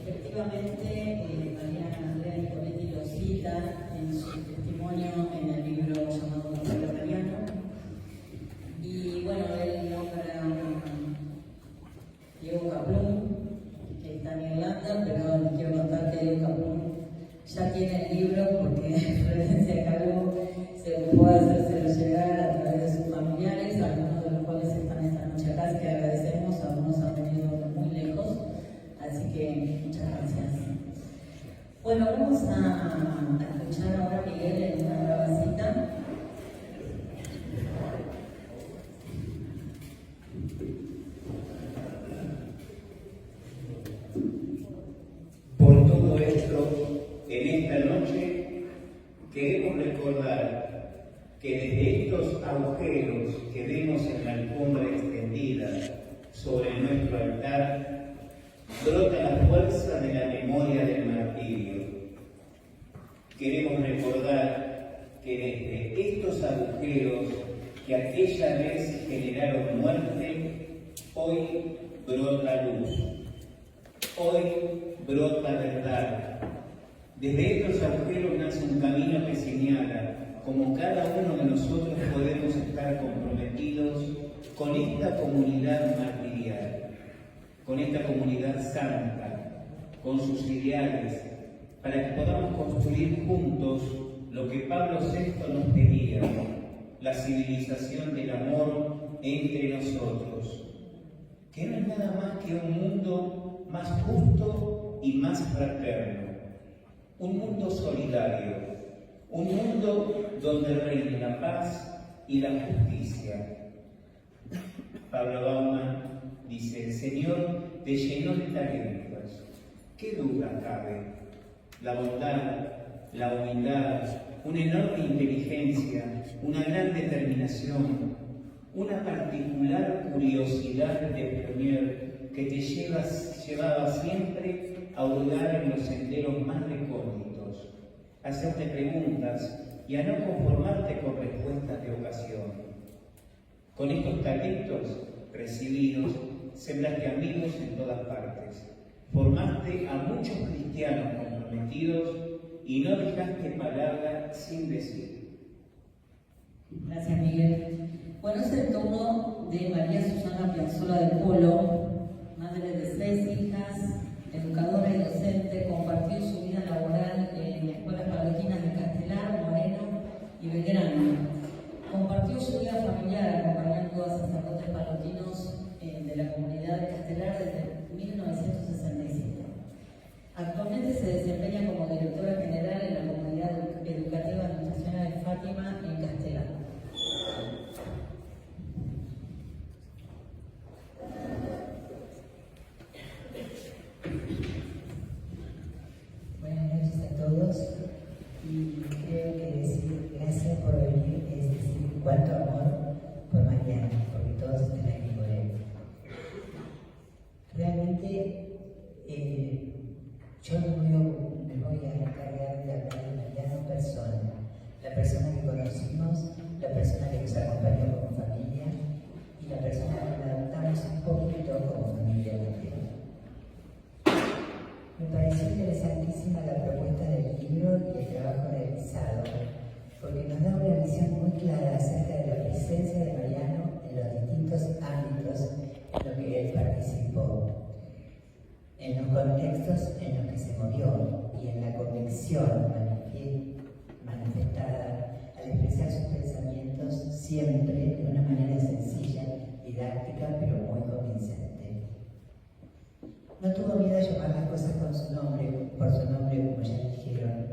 Efectivamente, Mariana Andrea Nicoletti lo cita en su testimonio en el libro llamado Pueblo Mariano. Y bueno, él nombra a Diego Caplún, que está en Irlanda, pero les quiero contar que Diego Caplún ya tiene el libro porque Florencia Calvo vamos a escuchar ahora a Miguel en una nueva cita. Por todo esto, en esta noche queremos recordar que desde estos agujeros que vemos en la alfombra extendida sobre nuestro altar, brota la fuerza de la memoria del martirio. Queremos recordar que desde estos agujeros que aquella vez generaron muerte, hoy brota luz. Hoy brota verdad. Desde estos agujeros nace un camino que señala cómo cada uno de nosotros podemos estar comprometidos con esta comunidad martirial, con esta comunidad santa, con sus ideales, para que podamos construir juntos lo que Pablo VI nos pedía, la civilización del amor entre nosotros, que no es nada más que un mundo más justo y más fraterno, un mundo solidario, un mundo donde reine la paz y la justicia. Pablo Baumann dice: el Señor te llenó de talentos. ¿Qué duda cabe? La bondad, la humildad, una enorme inteligencia, una gran determinación, una particular curiosidad de premier que te llevaba siempre a hurgar en los senderos más recónditos, a hacerte preguntas y a no conformarte con respuestas de ocasión. Con estos talentos recibidos, sembraste amigos en todas partes, formaste a muchos cristianos comprometidos y no dejaste palabra sin decir. Gracias, Miguel. Bueno, es el turno de María Susana Piazzolla de Polo, madre de 6 hijas, educadora y docente. Compartió su vida laboral en escuelas palotinas de Castelar, Moreno y Belgrano. Compartió su vida familiar acompañando a sacerdotes palotinos de la comunidad de Castelar desde 1965. Actualmente se desempeña como directora general en la comunidad educativa de Nuestra Señora de Fátima en Castelar. Buenas noches a todos, y creo que decir gracias por venir es decir cuánto amor por Mariano, porque todos están aquí por él. Realmente yo me voy a encargar de hablar de Mariano persona, la persona que conocimos, la persona que nos acompañó como familia y la persona que la adoptamos un poquito como familia también. Me pareció interesantísima la propuesta del libro y el trabajo realizado, porque nos da una visión muy clara acerca de la presencia de Mariano en los distintos ámbitos en los que él participó, en los contextos en los que se movió y en la convicción manifestada al expresar sus pensamientos siempre de una manera sencilla, didáctica, pero muy convincente. No tuvo miedo a llamar las cosas por su nombre, como ya dijeron,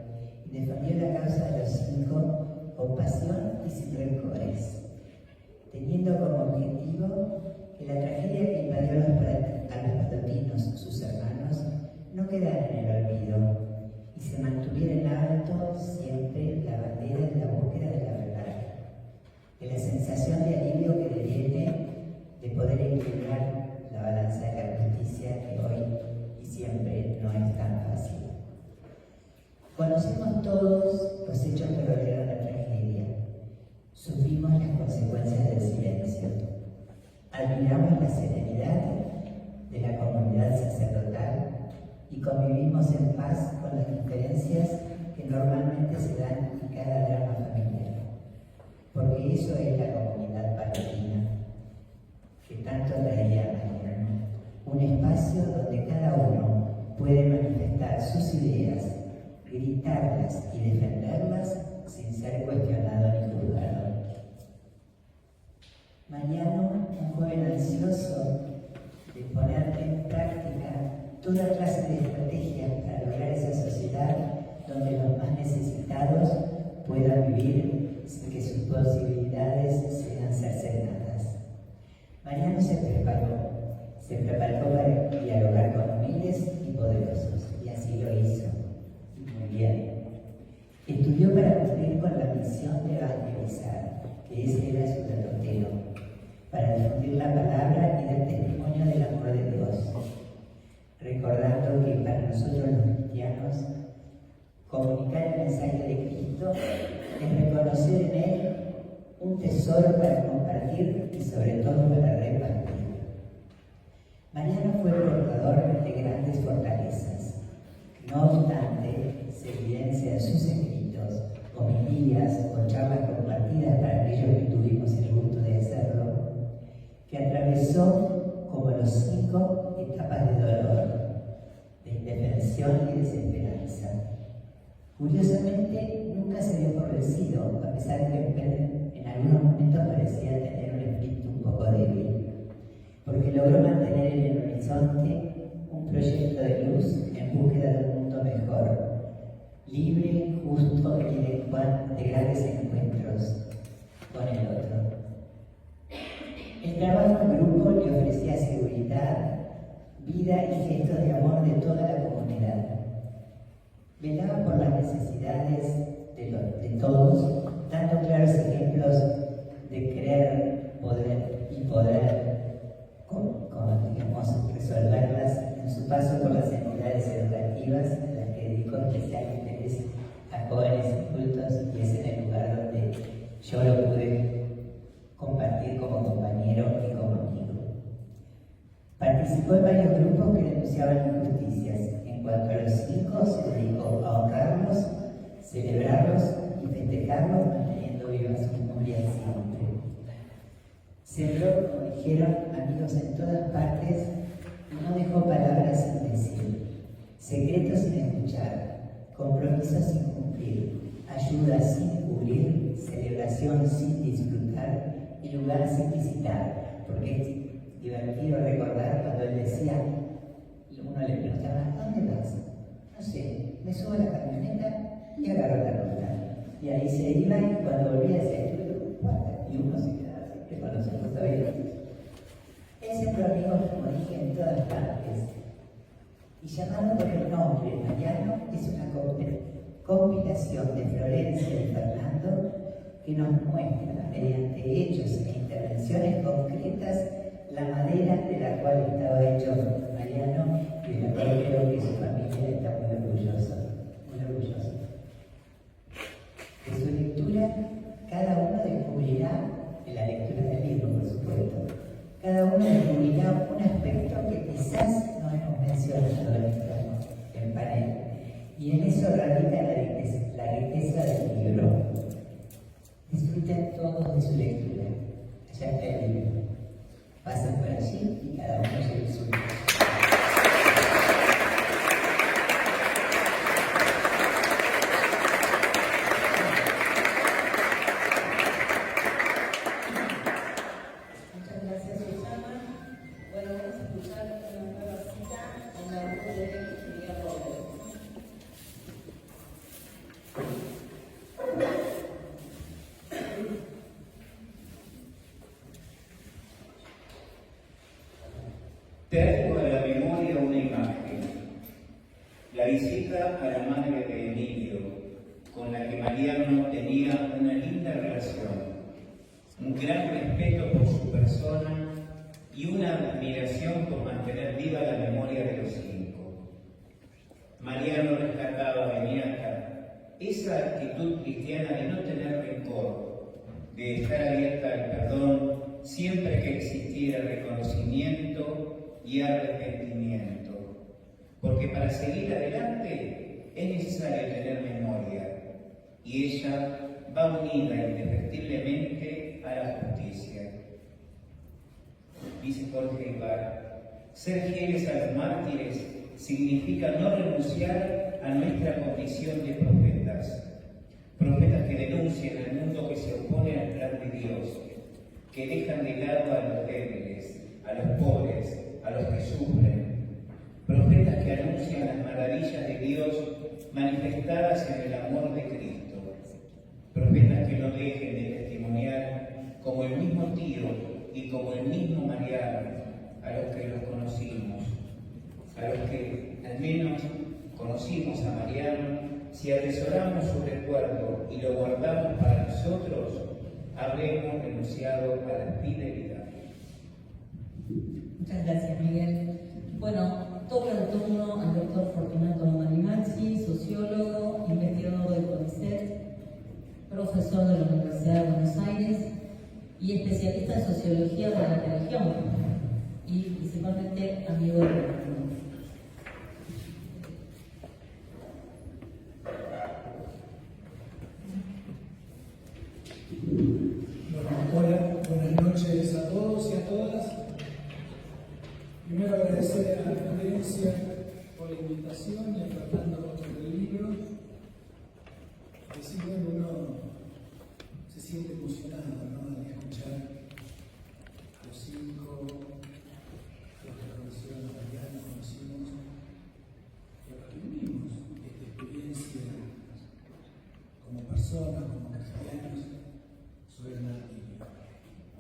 y defendió la causa de los 5 con pasión y sin rencores, teniendo como objetivo que la tragedia que invadió a los palotinos, sus hermanos, no quedara en el olvido y se mantuviera en alto siempre la bandera de la búsqueda de la verdad, de la sensación de alivio que deviene de poder equilibrar la balanza de la justicia que hoy y siempre no es tan fácil. Conocemos todos los hechos que rodearon la tragedia, sufrimos las consecuencias del silencio, admiramos la serenidad de la comunidad sacerdotal y convivimos en paz con las diferencias que normalmente se dan en cada drama familiar, porque eso es la comunidad palotina que tanto traía Mariano, un espacio donde cada uno puede manifestar sus ideas, gritarlas y defenderlas sin ser cuestionado ni juzgado. Mariano, un joven ansioso de poner en práctica toda clase de estrategias para lograr esa sociedad, marginalizados puedan vivir sin que sus posibilidades sean cercenadas. Mariano se preparó para dialogar con humildes y poderosos, y así lo hizo, y muy bien. Estudió para cumplir con la misión de evangelizar, que ese era su derrotero, para difundir la palabra y dar testimonio del amor de Dios, recordando que para nosotros los cristianos, comunicar el mensaje de Cristo es reconocer en Él un tesoro para compartir y sobre todo para repartir. Mariano fue portador de grandes fortalezas. No obstante, se evidencia en sus escritos, homilías o charlas compartidas para aquellos que tuvimos el gusto de hacerlo, que atravesó como los 5 etapas de dolor, de indefensión y desesperanza. Curiosamente, nunca se dio por vencido, a pesar de que en algunos momentos parecía tener un espíritu un poco débil, porque logró mantener en el horizonte un proyecto de luz en búsqueda de un mundo mejor, libre, justo y de grandes encuentros con el otro. El trabajo en grupo le ofrecía seguridad, vida y gestos de amor de toda la comunidad. Velaba por las necesidades de todos, dando claros ejemplos de querer, poder resolverlas en su paso por las entidades educativas, en las que dedicó especial interés a jóvenes incultos, y es en el lugar donde yo lo pude compartir como compañero y como amigo. Participó en varios grupos que denunciaban injusticias. En cuanto a los 5, se dedicó a honrarlos, celebrarlos y festejarlos, manteniendo viva su memoria siempre. Sembró, como dijeron, amigos en todas partes y no dejó palabras sin decir, secretos sin escuchar, compromisos sin cumplir, ayuda sin cubrir, celebración sin disfrutar y lugar sin visitar, porque es divertido recordar cuando él decía, y uno le preguntaba, ¿a dónde vas? No sé, me subo a la camioneta y agarro la ruta. Y ahí se iba, y cuando volvía decía, y uno se quedaba así, que con los ojos abiertos. Él sembró amigos, como dije, en todas partes. Y llamado por el nombre Mariano, es una compilación de Florencia y Fernando que nos muestra, mediante hechos e intervenciones concretas, la madera de la cual estaba hecho Mariano y de la cual creo que su familia está muy orgullosa. De su lectura, cada uno descubrirá, en la lectura del libro, por supuesto, cada uno descubrirá un aspecto que quizás no hemos mencionado en el panel, y en eso radica la riqueza del libro. Disfruten todos de su lectura. Allá está el libro. Pasen por allí y cada uno lleve su libro. Muchas gracias, Susana. Bueno, vamos a escuchar una nueva cita en la voz de Miguel Robles. Traigo a la memoria una imagen, la visita a la madre de Emilio, con la que Mariano tenía una linda relación, un gran respeto por su persona y una admiración por mantener viva la memoria de los 5. Mariano rescataba a Beñata esa actitud cristiana de no tener rencor, de estar abierta al perdón siempre que existiera reconocimiento y arrepentimiento, porque para seguir adelante es necesario tener memoria, y ella va unida indefectiblemente a la justicia. Dice Jorge Ibarra, ser fieles a los mártires significa no renunciar a nuestra condición de profetas, profetas que denuncian al mundo que se opone al plan de Dios, que dejan de lado a los débiles, a los pobres, a los que sufren, profetas que anuncian las maravillas de Dios manifestadas en el amor de Cristo, profetas que no dejen de testimoniar como el mismo tío y como el mismo Mariano a los que los conocimos, a los que al menos conocimos a Mariano. Si atesoramos su recuerdo y lo guardamos para nosotros, habremos renunciado a la fidelidad. Muchas gracias, Miguel. Bueno, toca el turno al doctor Fortunato Manimachi, sociólogo, investigador del CONICET, profesor de la Universidad de Buenos Aires y especialista en sociología de la religión y principalmente amigo de la religión. Hola, buenas noches a todos y a todas. Primero agradecer a la conferencia por la invitación y a Fernando por el libro. Decir, bueno, uno se siente emocionado, ¿no?, al escuchar a los cinco, a los que conocieron a Mariano, conocimos, y a los que vivimos esta experiencia como personas, como cristianos, sobre el martirio.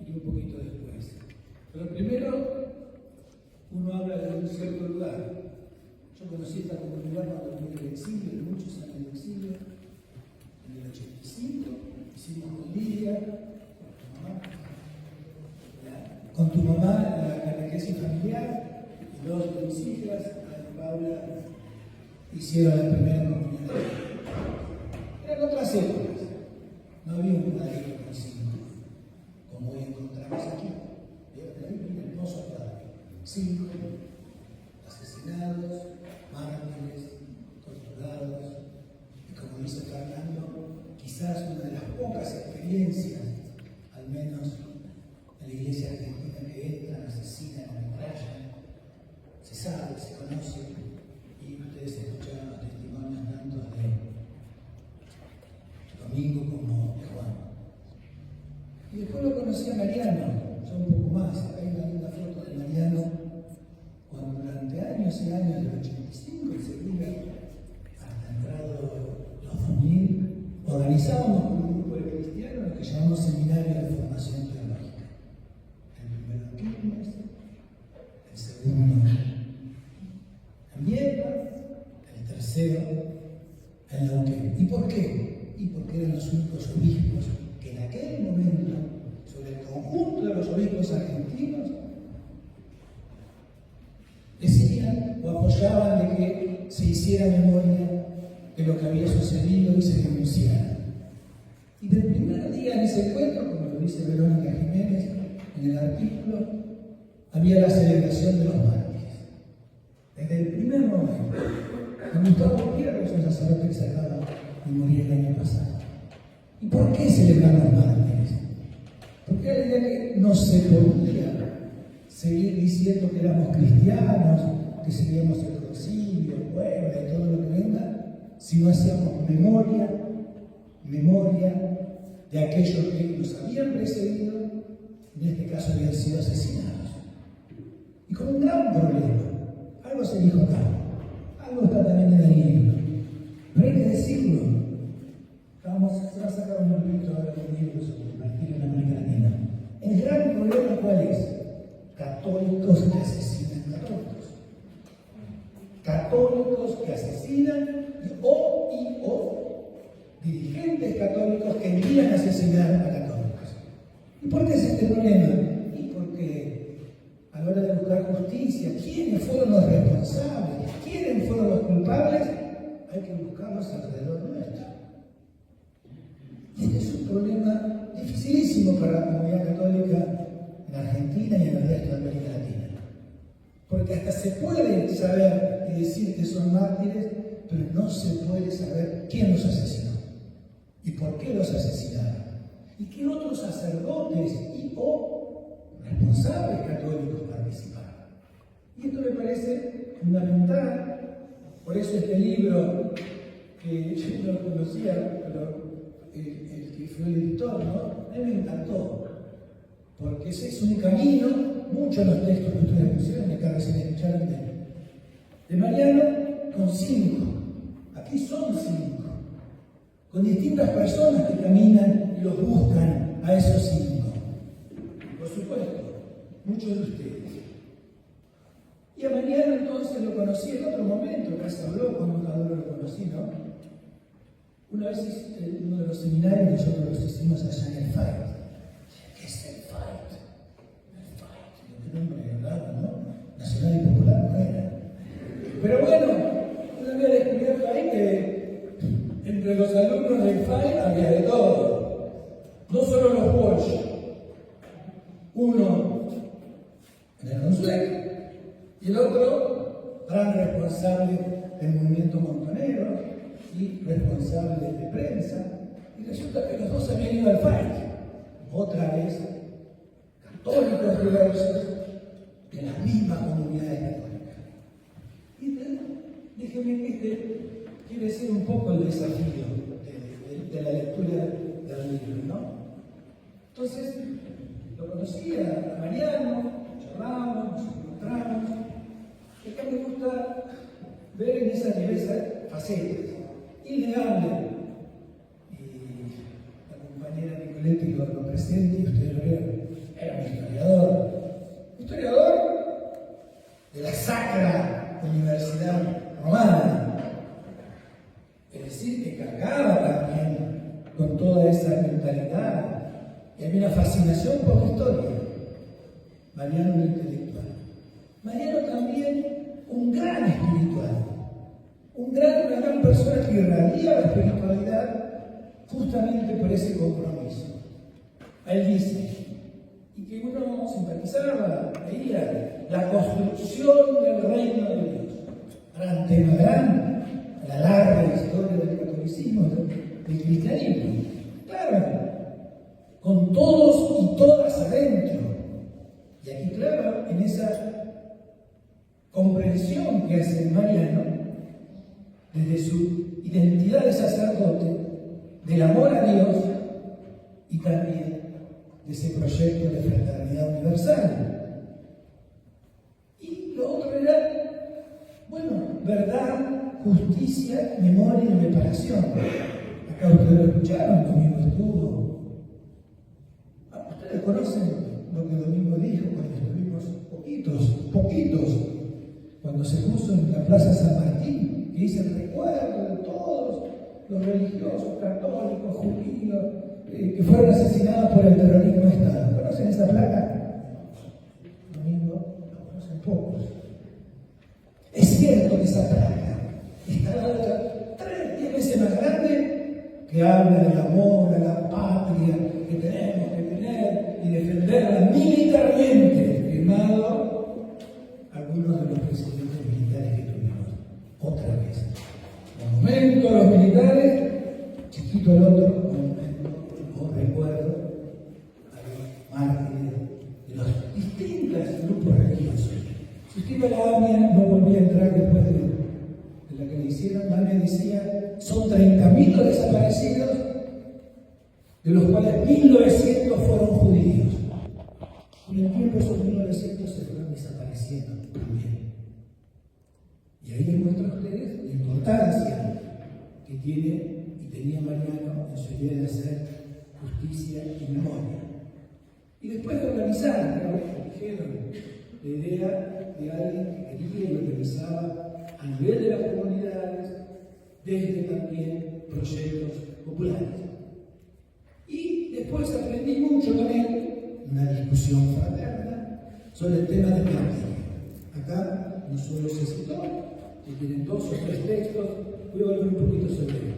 Y un poquito después. Pero primero, uno habla de un cierto lugar. Yo conocí esta comunidad cuando estuve en el exilio, de muchos años de exilio, en el 85, hicimos un día con tu mamá la catequesis familiar, y dos de mis hijas, Ana y Paula, hicieron la primera comunión. Eran otras épocas, no había un padre con cinco, como hoy encontramos aquí. Era un hermoso padre. 5 asesinados, mártires, torturados, y como dice Fernando, quizás una de las pocas experiencias, al menos en la iglesia argentina, que entran, asesinan, ametrallan, se sabe, se conoce, y ustedes escucharon los testimonios tanto de Domingo como de Juan. Y después lo conocí a Mariano, yo un poco más. Acá hay una linda foto de Mariano cuando durante años y años, del 85 y seguida, hasta entrado los 2000, organizábamos con un grupo de cristianos lo que llamamos Seminario de Formación Teológica. El primero en Quilmes, el segundo en Viedma, el tercero en Neuquén. ¿Y por qué? Y porque eran los únicos obispos que en aquel momento, sobre el conjunto de los obispos argentinos, decían o apoyaban de que se hiciera memoria de lo que había sucedido y se denunciara. Y del primer día en ese encuentro, como lo dice Verónica Jiménez en el artículo, había la celebración de los mártires. Desde el primer momento, con Gustavo Pierre, que es un sacerdote que se acaba de morir el año pasado. ¿Y por qué celebramos mártires? Porque era la idea que no se podía seguir diciendo que éramos cristianos, que seguíamos el concilio, Puebla y todo lo que venga, si no hacíamos memoria de aquellos que nos habían precedido, en este caso habían sido asesinados. Y con un gran problema, algo se dijo acá, algo está también en el libro, pero hay que decirlo. Se va a sacar un librito ahora de un libro sobre el martirio en América Latina. El gran problema, ¿cuál es? Católicos que asesinan católicos. Católicos que asesinan o dirigentes católicos que envían a asesinar a católicos. ¿Y por qué es este problema? Y porque a la hora de buscar justicia, ¿quiénes fueron los responsables? ¿Quiénes fueron los culpables? Hay que buscarlos alrededor nuestro. Y este es un problema dificilísimo para la comunidad católica en Argentina y en el resto de América Latina. Porque hasta se puede saber y decir que son mártires, pero no se puede saber quién los asesinó y por qué los asesinaron. Y qué otros sacerdotes y o responsables católicos participaron. Y esto me parece fundamental. Por eso este libro, que yo no lo conocía, pero el que fue el editor, ¿no? A mí me encantó. Porque ese es un camino, muchos de los textos que ustedes pusieron, que recién escucharon de Mariano, con 5. Aquí son 5. con distintas personas que caminan y los buscan a esos 5. Por supuesto, muchos de ustedes. Y a Mariano entonces lo conocí en otro momento, acá se habló cuando Cadoro lo conocí, ¿no? Una vez en uno de los seminarios nosotros los hicimos allá en el FIGHT. ¿Qué es el FIGHT? El FIGHT, qué nombre raro, ¿no? Nacional y Popular no era. Pero bueno, yo había descubierto ahí que entre los alumnos del FIGHT había de todo. No solo los Walsh. Uno de Ronsueck y el otro gran responsable del movimiento montonero y responsable de prensa. Y resulta que los dos habían ido al FIGHT. Otra vez, católicos diversos de las mismas comunidades católicas. Y déjenme que este quiere ser un poco el desafío de la lectura del libro, ¿no? Entonces, lo conocí a Mariano, charlamos, nos encontramos. Y acá me gusta ver en esas diversas facetas. Innegable. Y la compañera Nicoletti lo presente y ustedes lo ven. Era un historiador. Historiador de la Sacra Universidad Romana. Es decir, que cargaba también con toda esa mentalidad. Y había una fascinación por la historia. Mariano un intelectual. Mariano también un gran espiritual. Una gran persona que irradia la espiritualidad justamente por ese compromiso. Él dice, y que uno simpatizaba, veía la construcción del reino de Dios. Gran tema, la larga historia del catolicismo, del cristianismo. Claro, con todos y todas adentro. Y aquí, claro, en esa comprensión que hace Mariano, desde su identidad de sacerdote, del amor a Dios y también de ese proyecto de fraternidad universal. Y lo otro era, bueno, verdad, justicia, memoria y reparación. Acá ustedes lo escucharon, Domingo estuvo. Ustedes conocen lo que Domingo dijo cuando estuvimos poquitos, cuando se puso en la Plaza San Martín, que dice el recuerdo de todos los religiosos, católicos, judíos, que fueron asesinados por el terrorismo de Estado. ¿Conocen esa placa? Domingo, lo conocen pocos. Es cierto que esa placa está dada 3 veces más grande, que habla del amor a la patria que tenemos que tener y defenderla militarmente, firmado algunos de los presidentes militares que tuvimos. Otra vez. Monumento a los militares, chiquito el otro, monumento o recuerdo a los mártires de los distintos grupos religiosos. Si usted iba a la AMIA, no volví a entrar después de la que le hicieron. La AMIA decía, son 30.000 los desaparecidos, de los cuales 1.900 fueron judíos. Con el tiempo esos 1.900 se fueron desapareciendo también. Y ahí demuestran ustedes la importancia que tiene y tenía Mariano en su idea de hacer justicia y memoria. Y después de organizar, como dijeron, la idea de alguien que quería y organizaba a nivel de las comunidades, desde también proyectos populares. Y después aprendí mucho con él, una discusión fraterna, sobre el tema de plantilla. Acá no solo se citó, que tienen 2 o 3 textos, voy a volver un poquito sobre él.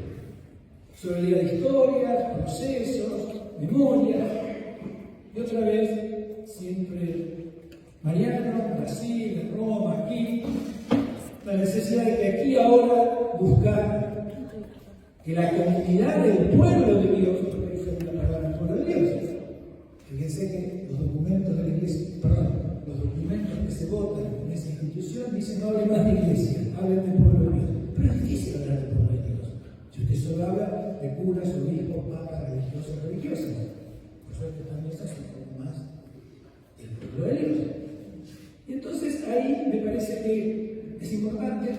Sobre la idea de historias, procesos, memoria, y otra vez, siempre Mariano, Brasil, Roma, aquí, la necesidad de que aquí ahora buscar que la comunidad del pueblo de Dios, porque dice la palabra pueblo de Dios, fíjense que los documentos de la iglesia, los documentos que se votan en esa institución dicen no hablen más de iglesia, hablen del pueblo de Dios. Pero es difícil hablar del pueblo de Dios. Si usted solo habla de curas, obispos, papas, religiosos, religiosas, por suerte también se hace un poco más del pueblo de Dios. Y entonces ahí me parece que es importante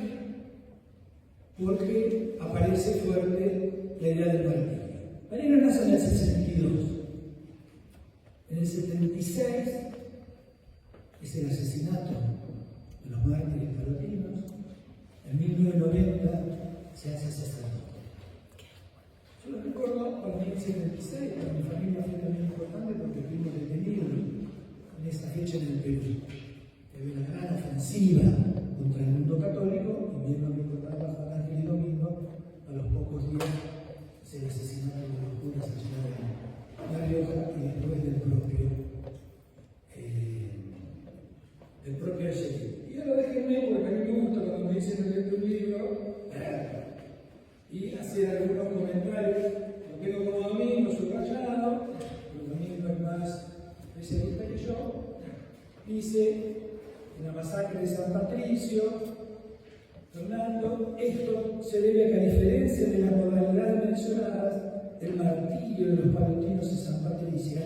porque aparece fuerte la idea del martirio. Mariano nace en el 62. En el 76 es el asesinato de los mártires palotinos. En 1990 se hace sacerdote. Yo lo recuerdo para mí en el 76, para mi familia fue también importante porque fuimos detenidos en esa fecha en el Perú. Había una gran ofensiva contra el mundo católico, y bien lo recordaba Juan Ángel y Domingo, a los pocos días se el asesinato de los curas allá en La Rioja y después del propio Sheriff. Y yo lo dejé en mí porque a mí me gusta cuando me dicen leer un libro y hacer algunos comentarios. Lo tengo como Domingo, subrayado, pero Domingo es más especialista que yo. Dice: en la masacre de San Patricio, Fernando, esto se debe a que, a diferencia de las modalidades mencionadas, el martirio de los palotinos de San Patricio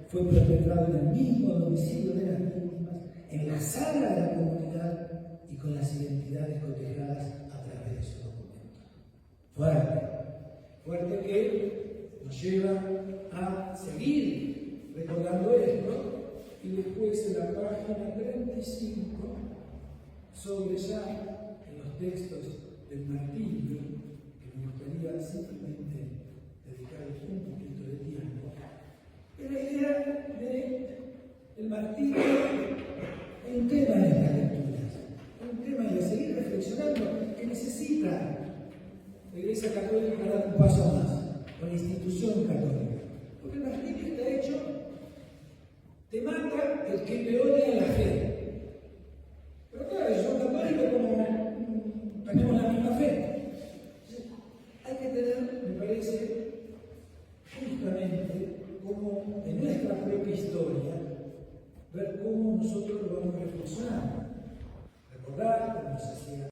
fue perpetrado en el mismo domicilio de las víctimas, en la sala de la comunidad y con las identidades cotejadas a través de su documento. Fuerte que nos lleva a seguir recordando esto. Y después en la página 35, sobre ya en los textos del martirio, que me gustaría simplemente dedicarles un poquito de tiempo, es la idea del martirio. Hay un tema en estas lecturas, hay un tema, y a seguir reflexionando, que necesita la Iglesia Católica dar un paso más, con la institución católica. Porque el martirio está hecho. Te mata el que te odia la fe. Pero claro, yo soy católico, como tenemos la misma fe. Hay que tener, me parece, justamente, como en nuestra propia historia, ver cómo nosotros lo vamos reflexionando. Recordar, como se hacía